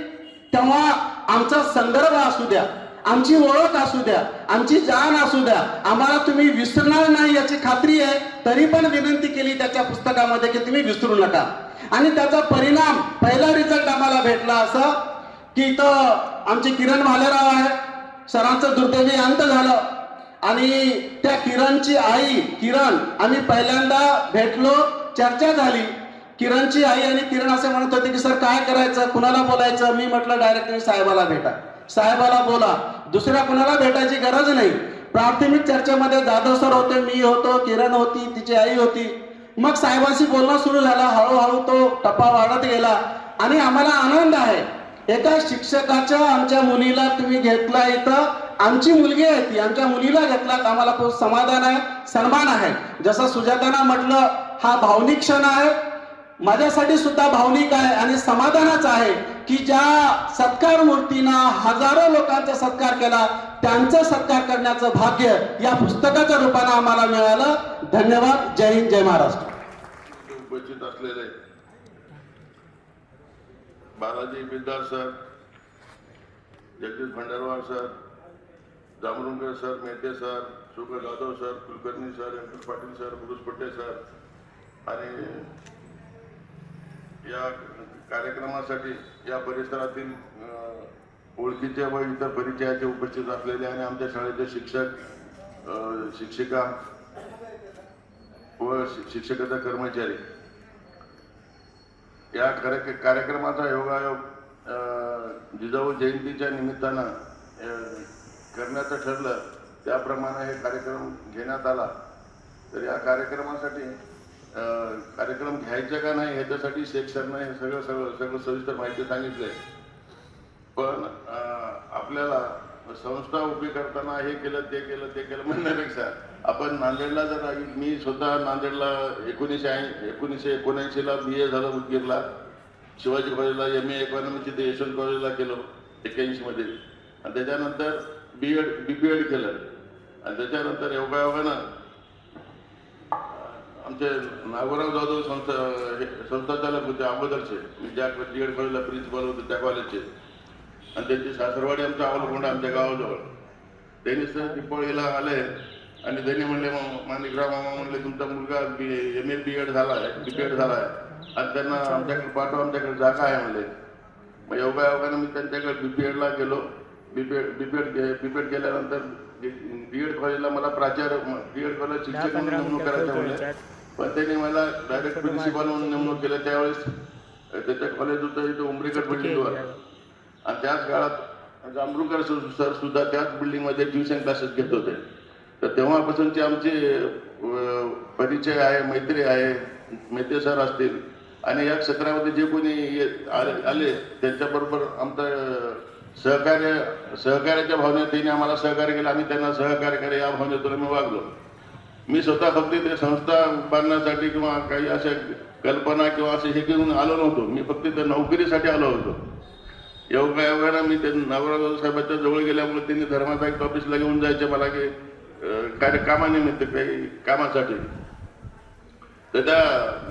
तेव्हा आमचा संदर्भ असू द्या, आमची ओळख असू द्या, आमची जाण असू द्या, आम्हाला तुम्ही विसरणार नाही याची खात्री आहे. तरी पण विनंती केली त्याच्या पुस्तकामध्ये की तुम्ही विसरू नका. आणि त्याचा परिणाम, पहिला रिझल्ट आम्हाला भेटला असं की इथं आमचे किरण भालेराव आहे, सरांचं दुर्दैवी अंत झालं आणि त्या किरणची आई किरण आम्ही पहिल्यांदा भेटलो, चर्चा झाली. किरणची आई आणि किरण असे म्हणत होते की सर काय करायचं, कुणाला बोलायचं. मी म्हटलं डायरेक्ट साहेबाला भेटा, साहेबाला बोला, दुसऱ्या कुणाला भेटायची गरज नाही. प्राथमिक चर्चेमध्ये जाधव सर होते, मी होतो, किरण होती, तिची आई होती. मग साहेबांशी बोलणं सुरू झालं. हळूहळू तो टप्पा वाढत गेला आणि आम्हाला आनंद आहे. एका शिक्षकाच्या आमच्या मुलीला तुम्ही घेतला, इथं आमची मुलगी आहे ती, आमच्या मुलीला घेतलात, आम्हाला खूप समाधान आहे, सन्मान आहे. जसं सुजाताना म्हटलं, हा भावनिक क्षण आहे, माझ्यासाठी सुद्धा भावनिक आहे आणि समाधानाचा आहे की ज्या सत्कार मूर्तीना हजारो लोकांचा सत्कार केला, त्यांचा सत्कार करण्याचं भाग्य या पुस्तकाच्या रूपाने आम्हाला मिळालं. धन्यवाद. जय हिंद, जय महाराष्ट्र. उपस्थित असलेले Balaji Biddar sir, Jagdish Bhandarwar sir, Jambhrunkar sir, Mehte sir, Shukra Jadhav sir, Kulkarni sir, Vyankat Patil sir, Purush Patte sir आणि या कार्यक्रमासाठी या परिसरातील ओळखीचे व इतर परिचयाचे उपस्थित असलेले आणि आमच्या शाळेचे शिक्षक, शिक्षिका व शिक्षकेतर कर्मचारी, या कार्यक्रमाचा योगायोग जिजाऊ जयंतीच्या निमित्तानं करण्याचं ठरलं, त्याप्रमाणे हे कार्यक्रम घेण्यात आला. तर या कार्यक्रमासाठी कार्यक्रम घ्यायचा का नाही ह्याच्यासाठी शेख सरनं हे सगळं सविस्तर माहिती सांगितलंय. पण आपल्याला संस्था उभी करताना हे केलं ते केलं म्हणण्यापेक्षा आपण नांदेडला जर, मी स्वतः नांदेडला 1979ला BA झालं उदगीरला, शिवाजी कॉलेजला MA इकॉनॉमिक्स ते यशवंत कॉलेजला केलो 81 मध्ये, आणि त्याच्यानंतर BPED केलं आणि त्याच्यानंतर योगायोगानं आमचे नागोराव जाधव संस्था चालक होते अगोदरचे, मी ज्या BED कॉलेजला प्रिन्सिपल होते त्या कॉलेजचे, आणि त्यांची सासरवाडी आमच्या अवलकोंडा आमच्या गावाजवळ. त्यांनी सर पिंपळीला आले आणि त्यांनी म्हणले, माणिकराव मामा म्हणले तुमचा मुलगा MA BED झाला आहे, BPED झाला आहे आणि त्यांना आमच्याकडे पाठवा, आमच्याकडे जागा आहे म्हणले. मग योगायोगानं मी त्यांच्याकडे BPEDला गेलो. BPED केल्यानंतर BED कॉलेजला मला प्राचार्य, BED कॉलेज शिक्षक म्हणून नेमणूक करायचं म्हणले, पण त्यांनी मला डायरेक्ट प्रिन्सिपल म्हणून नेमणूक केलं. त्यावेळेस त्याचं कॉलेज होतं इथं उमरीगड बिल्डिंगवर, आणि त्याच काळात जांभरुणकर सर सुद्धा त्याच बिल्डिंगमध्ये ट्युशन क्लासेस घेत होते. तर तेव्हापासूनचे आमचे परिचय आहे, मैत्री आहे. मेहते सर असतील आणि या क्षेत्रामध्ये जे कोणी आले त्यांच्याबरोबर आमचं सहकार्याच्या भावनेत त्यांनी आम्हाला सहकार्य केलं, आम्ही त्यांना सहकार्य केलं, या भावनेतून आम्ही वागलो. मी स्वतः फक्त ते संस्था बांधण्यासाठी किंवा काही अशा कल्पना किंवा असे हे घेऊन आलो नव्हतो, मी फक्त त्या नोकरीसाठी आलो होतो. योगायोगानं मी ते नागोराव साहेबांच्या जवळ गेल्यामुळे त्यांनी धर्मादायक ऑफिसला घेऊन जायचे मला की कामानिमित्त काही कामासाठी. तर त्या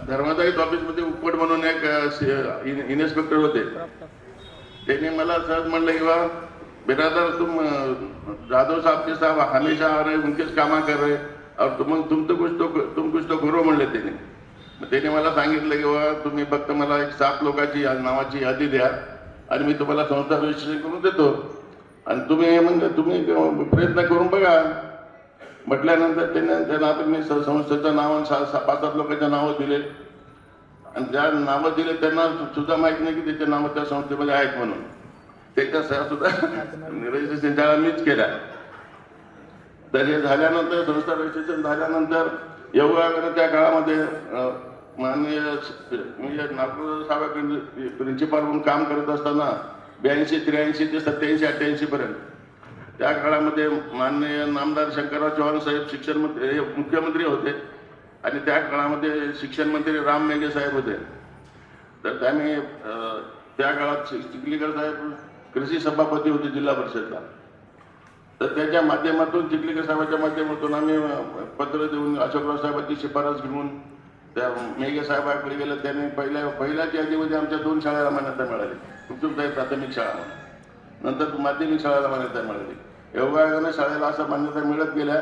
धर्मादायक ऑफिसमध्ये उपट म्हणून एक इन्स्पेक्टर होते. त्यांनी मला सहज म्हणलं की बा बिरादर तुम जाधव साहब के साहब हमेशा आ रहे, उनके कामा कर रहे और तुम कुछ तो करो म्हणले त्यांनी. त्याने मला सांगितलं की बा तुम्ही फक्त मला एक 7 लोकांची नावाची यादी द्या आणि मी तुम्हाला संस्था रजिस्ट्रेशन करून देतो आणि तुम्ही प्रयत्न करून बघा. म्हटल्यानंतर त्यांना आपण मी संस्थेचं नाव 5-7 लोकांच्या नावं दिले आणि ज्या नावं दिले त्यांना सुद्धा माहित नाही की त्याच्या नावं त्या संस्थेमध्ये आहेत म्हणून. त्याच्या सह्या सुद्धा रजिस्ट्रेशन त्याला मीच केल्या. तर हे झाल्यानंतर संस्था रजिस्ट्रेशन झाल्यानंतर योगायोगानं त्या काळामध्ये माननीय नागपूर साहेबांकडे प्रिन्सिपाल म्हणून काम करत असताना 82, 83 ते 87, 88 पर्यंत त्या काळामध्ये माननीय नामदार शंकरराव चव्हाण साहेब शिक्षण मंत्री हे मुख्यमंत्री होते आणि त्या काळामध्ये शिक्षण मंत्री राम मेघे साहेब होते. तर त्यांनी त्या काळात चिखलीकर साहेब कृषी सभापती होते जिल्हा परिषदला. तर त्याच्या माध्यमातून चिखलीकर साहेबांच्या माध्यमातून आम्ही पत्र देऊन अशोकराव साहेबांची शिफारस घेऊन त्या मेघे साहेबांकडे गेलं. त्यांनी पहिल्याच यादीमध्ये आमच्या 2 शाळेला मान्यता मिळाली. कुटुंबताई प्राथमिक शाळा म्हणून, नंतर माध्यमिक शाळेला मान्यता मिळाली. योगायोगाने शाळेला असं मान्यता मिळत गेल्या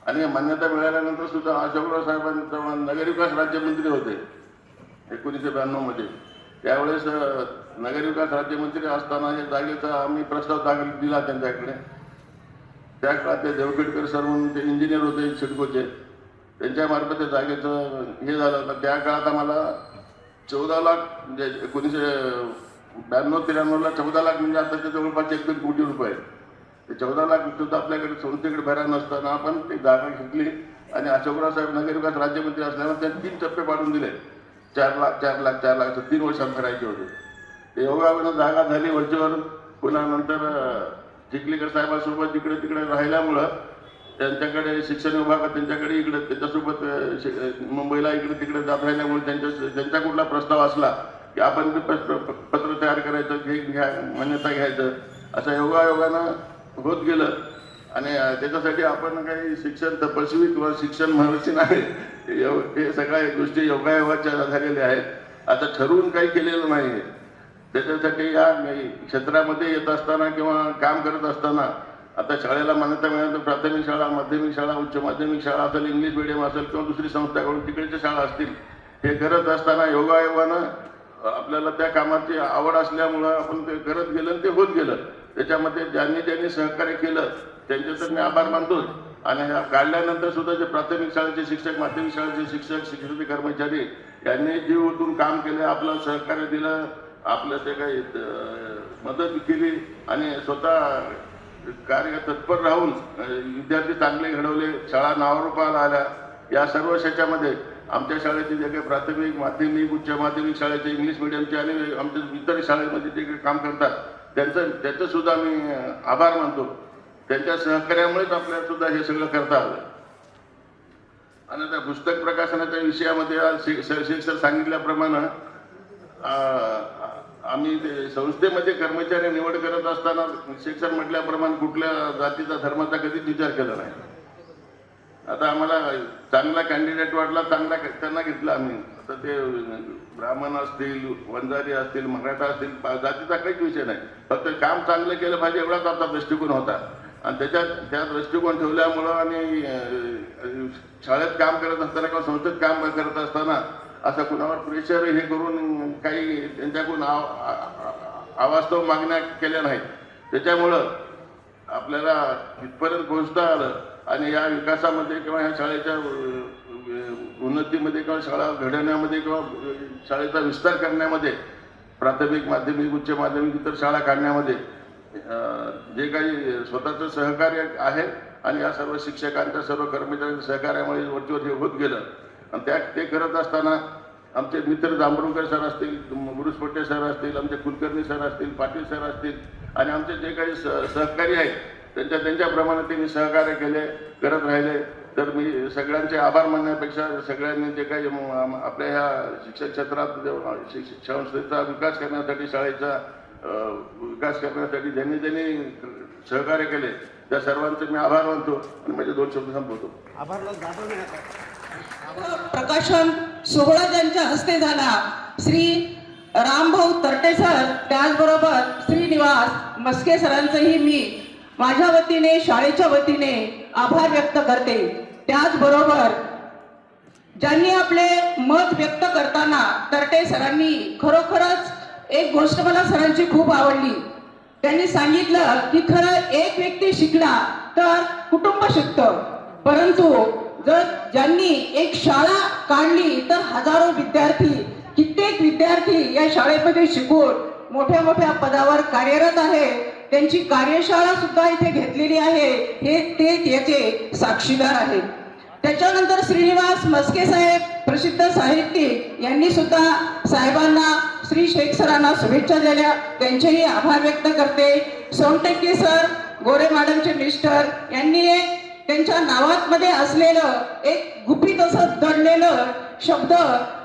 आणि मान्यता मिळाल्यानंतर सुद्धा अशोकराव साहेबांचा नगरविकास राज्यमंत्री होते 1992 मध्ये. त्यावेळेस नगरविकास राज्यमंत्री असताना या जागेचा आम्ही प्रस्ताव दाखल दिला त्यांच्याकडे. त्या काळात ते देवखेडकर सर म्हणून ते इंजिनियर होते सिडकोचे, त्यांच्यामार्फत त्या जागेचं हे झालं होतं. त्या काळात आम्हाला 14 लाख म्हणजे 1992-93ला 14 लाख म्हणजे आता ते जवळपास 1 कोटी रुपये. ते 14 लाख सुद्धा आपल्याकडे संस्थेकडे भरा नसताना आपण ती जागा घेतली आणि अशोकराव साहेब नगरविकास राज्यमंत्री असल्यामुळे त्यांनी 3 टप्पे पाडून दिले. 4 लाख 4 लाख 4 लाख 3 वर्षात भरायचे होते. ते योगायोगानं जागा झाली वरचीवर. पुन्हा नंतर चिखलीकर साहेबांसोबत इकडे तिकडे राहिल्यामुळं त्यांच्याकडे शिक्षण विभागात त्यांच्याकडे इकडे त्याच्यासोबत मुंबईला इकडे तिकडे जात राहिल्यामुळे त्यांचा कुठला प्रस्ताव असला की आपण ते पत्र तयार करायचं, घ्या मान्यता घ्यायचं, असं योगायोगानं होत गेलं. आणि त्याच्यासाठी आपण काही शिक्षण तपस्वी किंवा शिक्षण महर्षी नाही, हे सगळ्या गोष्टी योगायोगाच्या झालेल्या आहेत. आता ठरवून काही केलेलं नाही आहे. त्याच्यासाठी या क्षेत्रामध्ये येत असताना किंवा काम करत असताना आता शाळेला मान्यता मिळाली, प्राथमिक शाळा, माध्यमिक शाळा, उच्च माध्यमिक शाळा असेल, इंग्लिश मिडियम असेल किंवा दुसरी संस्थाकडून तिकडच्या शाळा असतील, हे करत असताना योगायोगानं आपल्याला त्या कामाची आवड असल्यामुळं आपण ते करत गेलं आणि ते होत गेलं. त्याच्यामध्ये ज्यांनी सहकार्य केलं त्यांचे तर मी आभार मानतो. आणि ह्या काढल्यानंतर सुद्धा जे प्राथमिक शाळेचे शिक्षक, माध्यमिक शाळेचे शिक्षक, शिक्षक कर्मचारी यांनी जीव ओतून काम केलं, आपलं सहकार्य दिलं, आपलं ते काही मदत केली आणि स्वतः कार्य तत्पर राहून विद्यार्थी चांगले घडवले, शाळा नावारूपाला आल्या. या सर्व ह्याच्यामध्ये आमच्या शाळेचे जे काही प्राथमिक, माध्यमिक, उच्च माध्यमिक शाळेचे, इंग्लिश मिडियमचे आणि आमच्या इतर शाळेमध्ये जे काही काम करतात त्याचं सुद्धा मी आभार मानतो. त्यांच्या सहकार्यामुळेच आपल्याला सुद्धा हे सगळं करता आलं. आणि त्या पुस्तक प्रकाशनाच्या विषयामध्ये शिक्षक सांगितल्याप्रमाणे आम्ही ते संस्थेमध्ये कर्मचारी निवड करत असताना शिक्षक म्हटल्याप्रमाणे कुठल्या जातीचा धर्माचा कधीच विचार केला नाही. आता आम्हाला चांगला कॅन्डिडेट वाटला, चांगला त्यांना घेतला आम्ही. आता ते ब्राह्मण असतील, वंजारी असतील, मराठा असतील, जातीचा काहीच विषय नाही, फक्त काम चांगलं केलं पाहिजे एवढाच आमचा दृष्टिकोन होता. आणि त्या दृष्टिकोन ठेवल्यामुळं आणि शाळेत काम करत असताना किंवा संस्थेत काम करत असताना असं कुणावर प्रेशर हे करून काही त्यांच्याकडून अवास्तव मागण्या केल्या नाहीत. त्याच्यामुळं आपल्याला इथपर्यंत पोहोचता आलं. आणि या विकासामध्ये किंवा ह्या शाळेच्या उन्नतीमध्ये किंवा शाळा घडवण्यामध्ये किंवा शाळेचा विस्तार करण्यामध्ये, प्राथमिक, माध्यमिक, उच्च माध्यमिक, इतर शाळा काढण्यामध्ये जे काही स्वतःचं सहकार्य आहे आणि या सर्व शिक्षकांच्या, सर्व कर्मचाऱ्यांच्या सहकार्यामुळे वरचीवर हे होत गेलं. आणि ते करत असताना आमचे मित्र जांभरुणकर सर असतील, गुरुसपट्टे सर असतील, आमचे कुलकर्णी सर असतील, पाटील सर असतील आणि आमचे जे काही सहकारी आहेत त्यांच्याप्रमाणे त्यांनी सहकार्य करत राहिले. तर मी सगळ्यांचे आभार मानण्यापेक्षा सगळ्यांनी जे काही आपल्या ह्या शिक्षण क्षेत्रात संस्थेचा विकास करण्यासाठी, शाळेचा विकास करण्यासाठी ज्यांनी सहकार्य केले त्या सर्वांचे मी आभार मानतो आणि माझे 2 शब्द संपवतो. प्रकाशन सोहळा ज्यांच्या हस्ते झाला, श्री रामभाऊ तरटे सर, त्याचबरोबर श्रीनिवास मस्के सरांचंही मी माझ्या वतीने, शाळेच्या वतीने आभार व्यक्त करते. त्याचबरोबर ज्यांनी आपले मत व्यक्त करताना तरटे सरांनी खरोखरच एक गोष्ट मला सरांची खूप आवडली. त्यांनी सांगितलं की खरं एक व्यक्ती शिकला तर कुटुंब शिकतं, परंतु जर ज्यांनी एक शाळा काढली तर हजारो विद्यार्थी, कित्येक विद्यार्थी या शाळेमध्ये शिकून मोठ्या मोठ्या पदावर कार्यरत आहे. त्यांची कार्यशाळा सुद्धा इथे घेतलेली आहे, हे ते याचे साक्षीदार आहेत. त्याच्यानंतर श्रीनिवास मस्के साहेब, प्रसिद्ध साहित्यिक, यांनी सुद्धा साहेबांना, श्री शेख सरांना शुभेच्छा दिल्या, त्यांचेही आभार व्यक्त करते. सोनटक्के सर, गोरे मॅडमचे मिस्टर, यांनी एक त्यांच्या नावात मध्ये असलेलं एक गुपित असं दडलेलं शब्द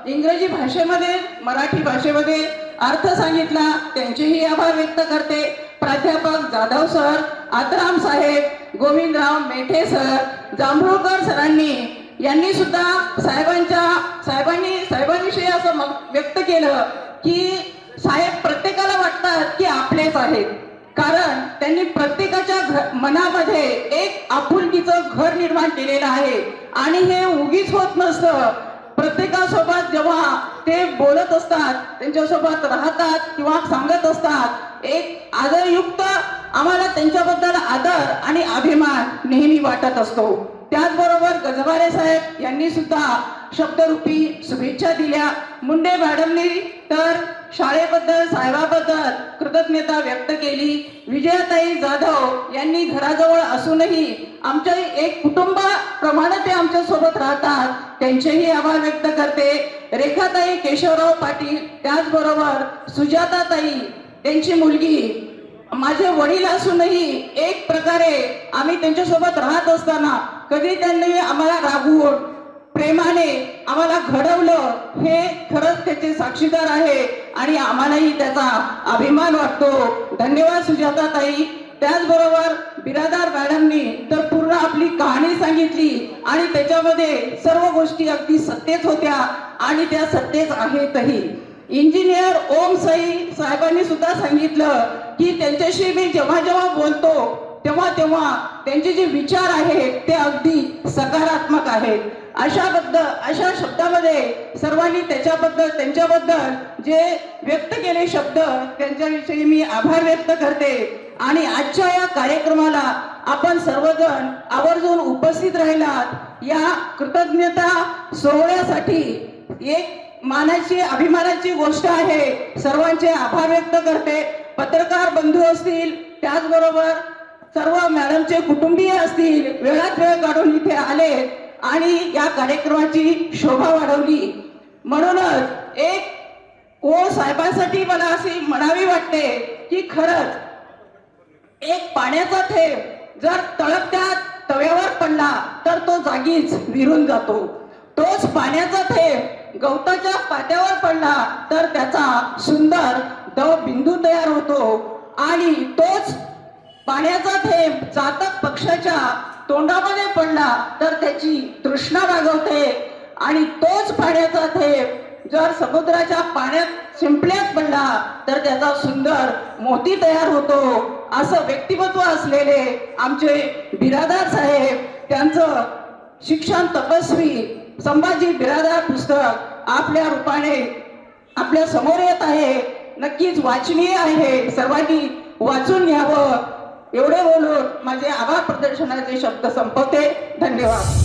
इंग्रजी भाषेमध्ये, मराठी भाषेमध्ये अर्थ सांगितला, त्यांचेही आभार व्यक्त करते. प्राध्यापक जाधव सर, आतराम साहेब, गोविंदराव मेठे सर, जांभरुळकर यांनी सुद्धा साहेबांविषयी असं व्यक्त केलं की साहेब प्रत्येकाला वाटतात की आपलेच आहेत, कारण त्यांनी प्रत्येकाच्या मनामध्ये एक आपुलकीचं घर निर्माण केलेलं आहे. आणि हे उगीच होत नसतं. प्रत्येकासोबत जेव्हा ते बोलत असतात, त्यांच्यासोबत राहतात किंवा सांगत असतात. एक आदरयुक्त आम्हाला त्यांच्याबद्दल आदर आणि अभिमान नेहमी वाटत असतो. त्याचबरोबर गजबारे साहेब यांनी सुद्धा शब्दरूपी शुभेच्छा दिल्या. मुंडे मॅडमनी तर शाळेबद्दल साहेबाबद्दल कृतज्ञता व्यक्त केली. विजयाताई जाधव यांनी घराजवळ असूनही आमच्या एक कुटुंबाप्रमाणे ते आमच्या सोबत राहतात, त्यांचेही आभार व्यक्त करते. रेखाताई केशवराव पाटील, त्याचबरोबर सुजाताताई त्यांची मुलगी, माझे वडील असूनही एक प्रकारे आम्ही त्यांच्यासोबत राहत असताना कधी त्यांनी आम्हाला रागवून प्रेमाने आम्हाला घडवलं, हे खरंच त्याचे साक्षीदार आहे आणि आम्हालाही त्याचा अभिमान वाटतो. धन्यवाद सुजाताताई. त्याचबरोबर बिरादार मॅडमनी तर पूर्ण आपली कहाणी सांगितली आणि त्याच्यामध्ये सर्व गोष्टी अगदी सत्यच होत्या आणि त्या सत्यच आहेतही. इंजिनियर ओम साई साहेबांनी सुद्धा सांगितलं की त्यांच्याशी मी जेव्हा जेव्हा बोलतो तेव्हा त्यांचे जे विचार आहेत ते अगदी सकारात्मक आहेत. अशा शब्दामध्ये सर्वांनी त्यांच्याबद्दल जे व्यक्त केले शब्द त्यांच्याविषयी मी आभार व्यक्त करते. आणि आजच्या या कार्यक्रमाला आपण सर्वजण आवर्जून उपस्थित राहिलात. या कृतज्ञता सोहळ्यासाठी एक मानाची अभिमानाची गोष्ट आहे. सर्वांचे आभार व्यक्त करते. पत्रकार बंधू असतील, त्याचबरोबर सर्व मॅडमचे कुटुंबीय असतील, वेळात वेळ काढून इथे आले आणि या कार्यक्रमाची शोभा वाढवली. म्हणूनच एक ओळ साहेबांसाठी मला अशी म्हणावी वाटते की खरंच एक पाण्याचा थेंब जर तळपत्या तव्यावर पडला तर तो जागीच विरून जातो. तोच पाण्याचा थेंब गवताच्या पात्यावर पडला तर त्याचा सुंदर दव बिंदू तयार होतो आणि तोच पाण्याचा थेंब चातक पक्षाच्या तोंडामध्ये पडला तर त्याची तृष्णा भागवते आणि तोच पाण्याचा थेंब जर समुद्राच्या पाण्यात शिंपल्यात पडला तर त्याचा सुंदर मोती तयार होतो. असं व्यक्तिमत्व असलेले आमचे बिरादार साहेब, त्यांचं शिक्षण तपस्वी संभाजी बिरादार पुस्तक आपल्या रूपाने आपल्या समोर येत आहे. नक्कीच वाचनीय आहे, सर्वांनी वाचून घ्यावं. एवढे बोलून माझे आभार प्रदर्शनाचे शब्द संपवते. धन्यवाद.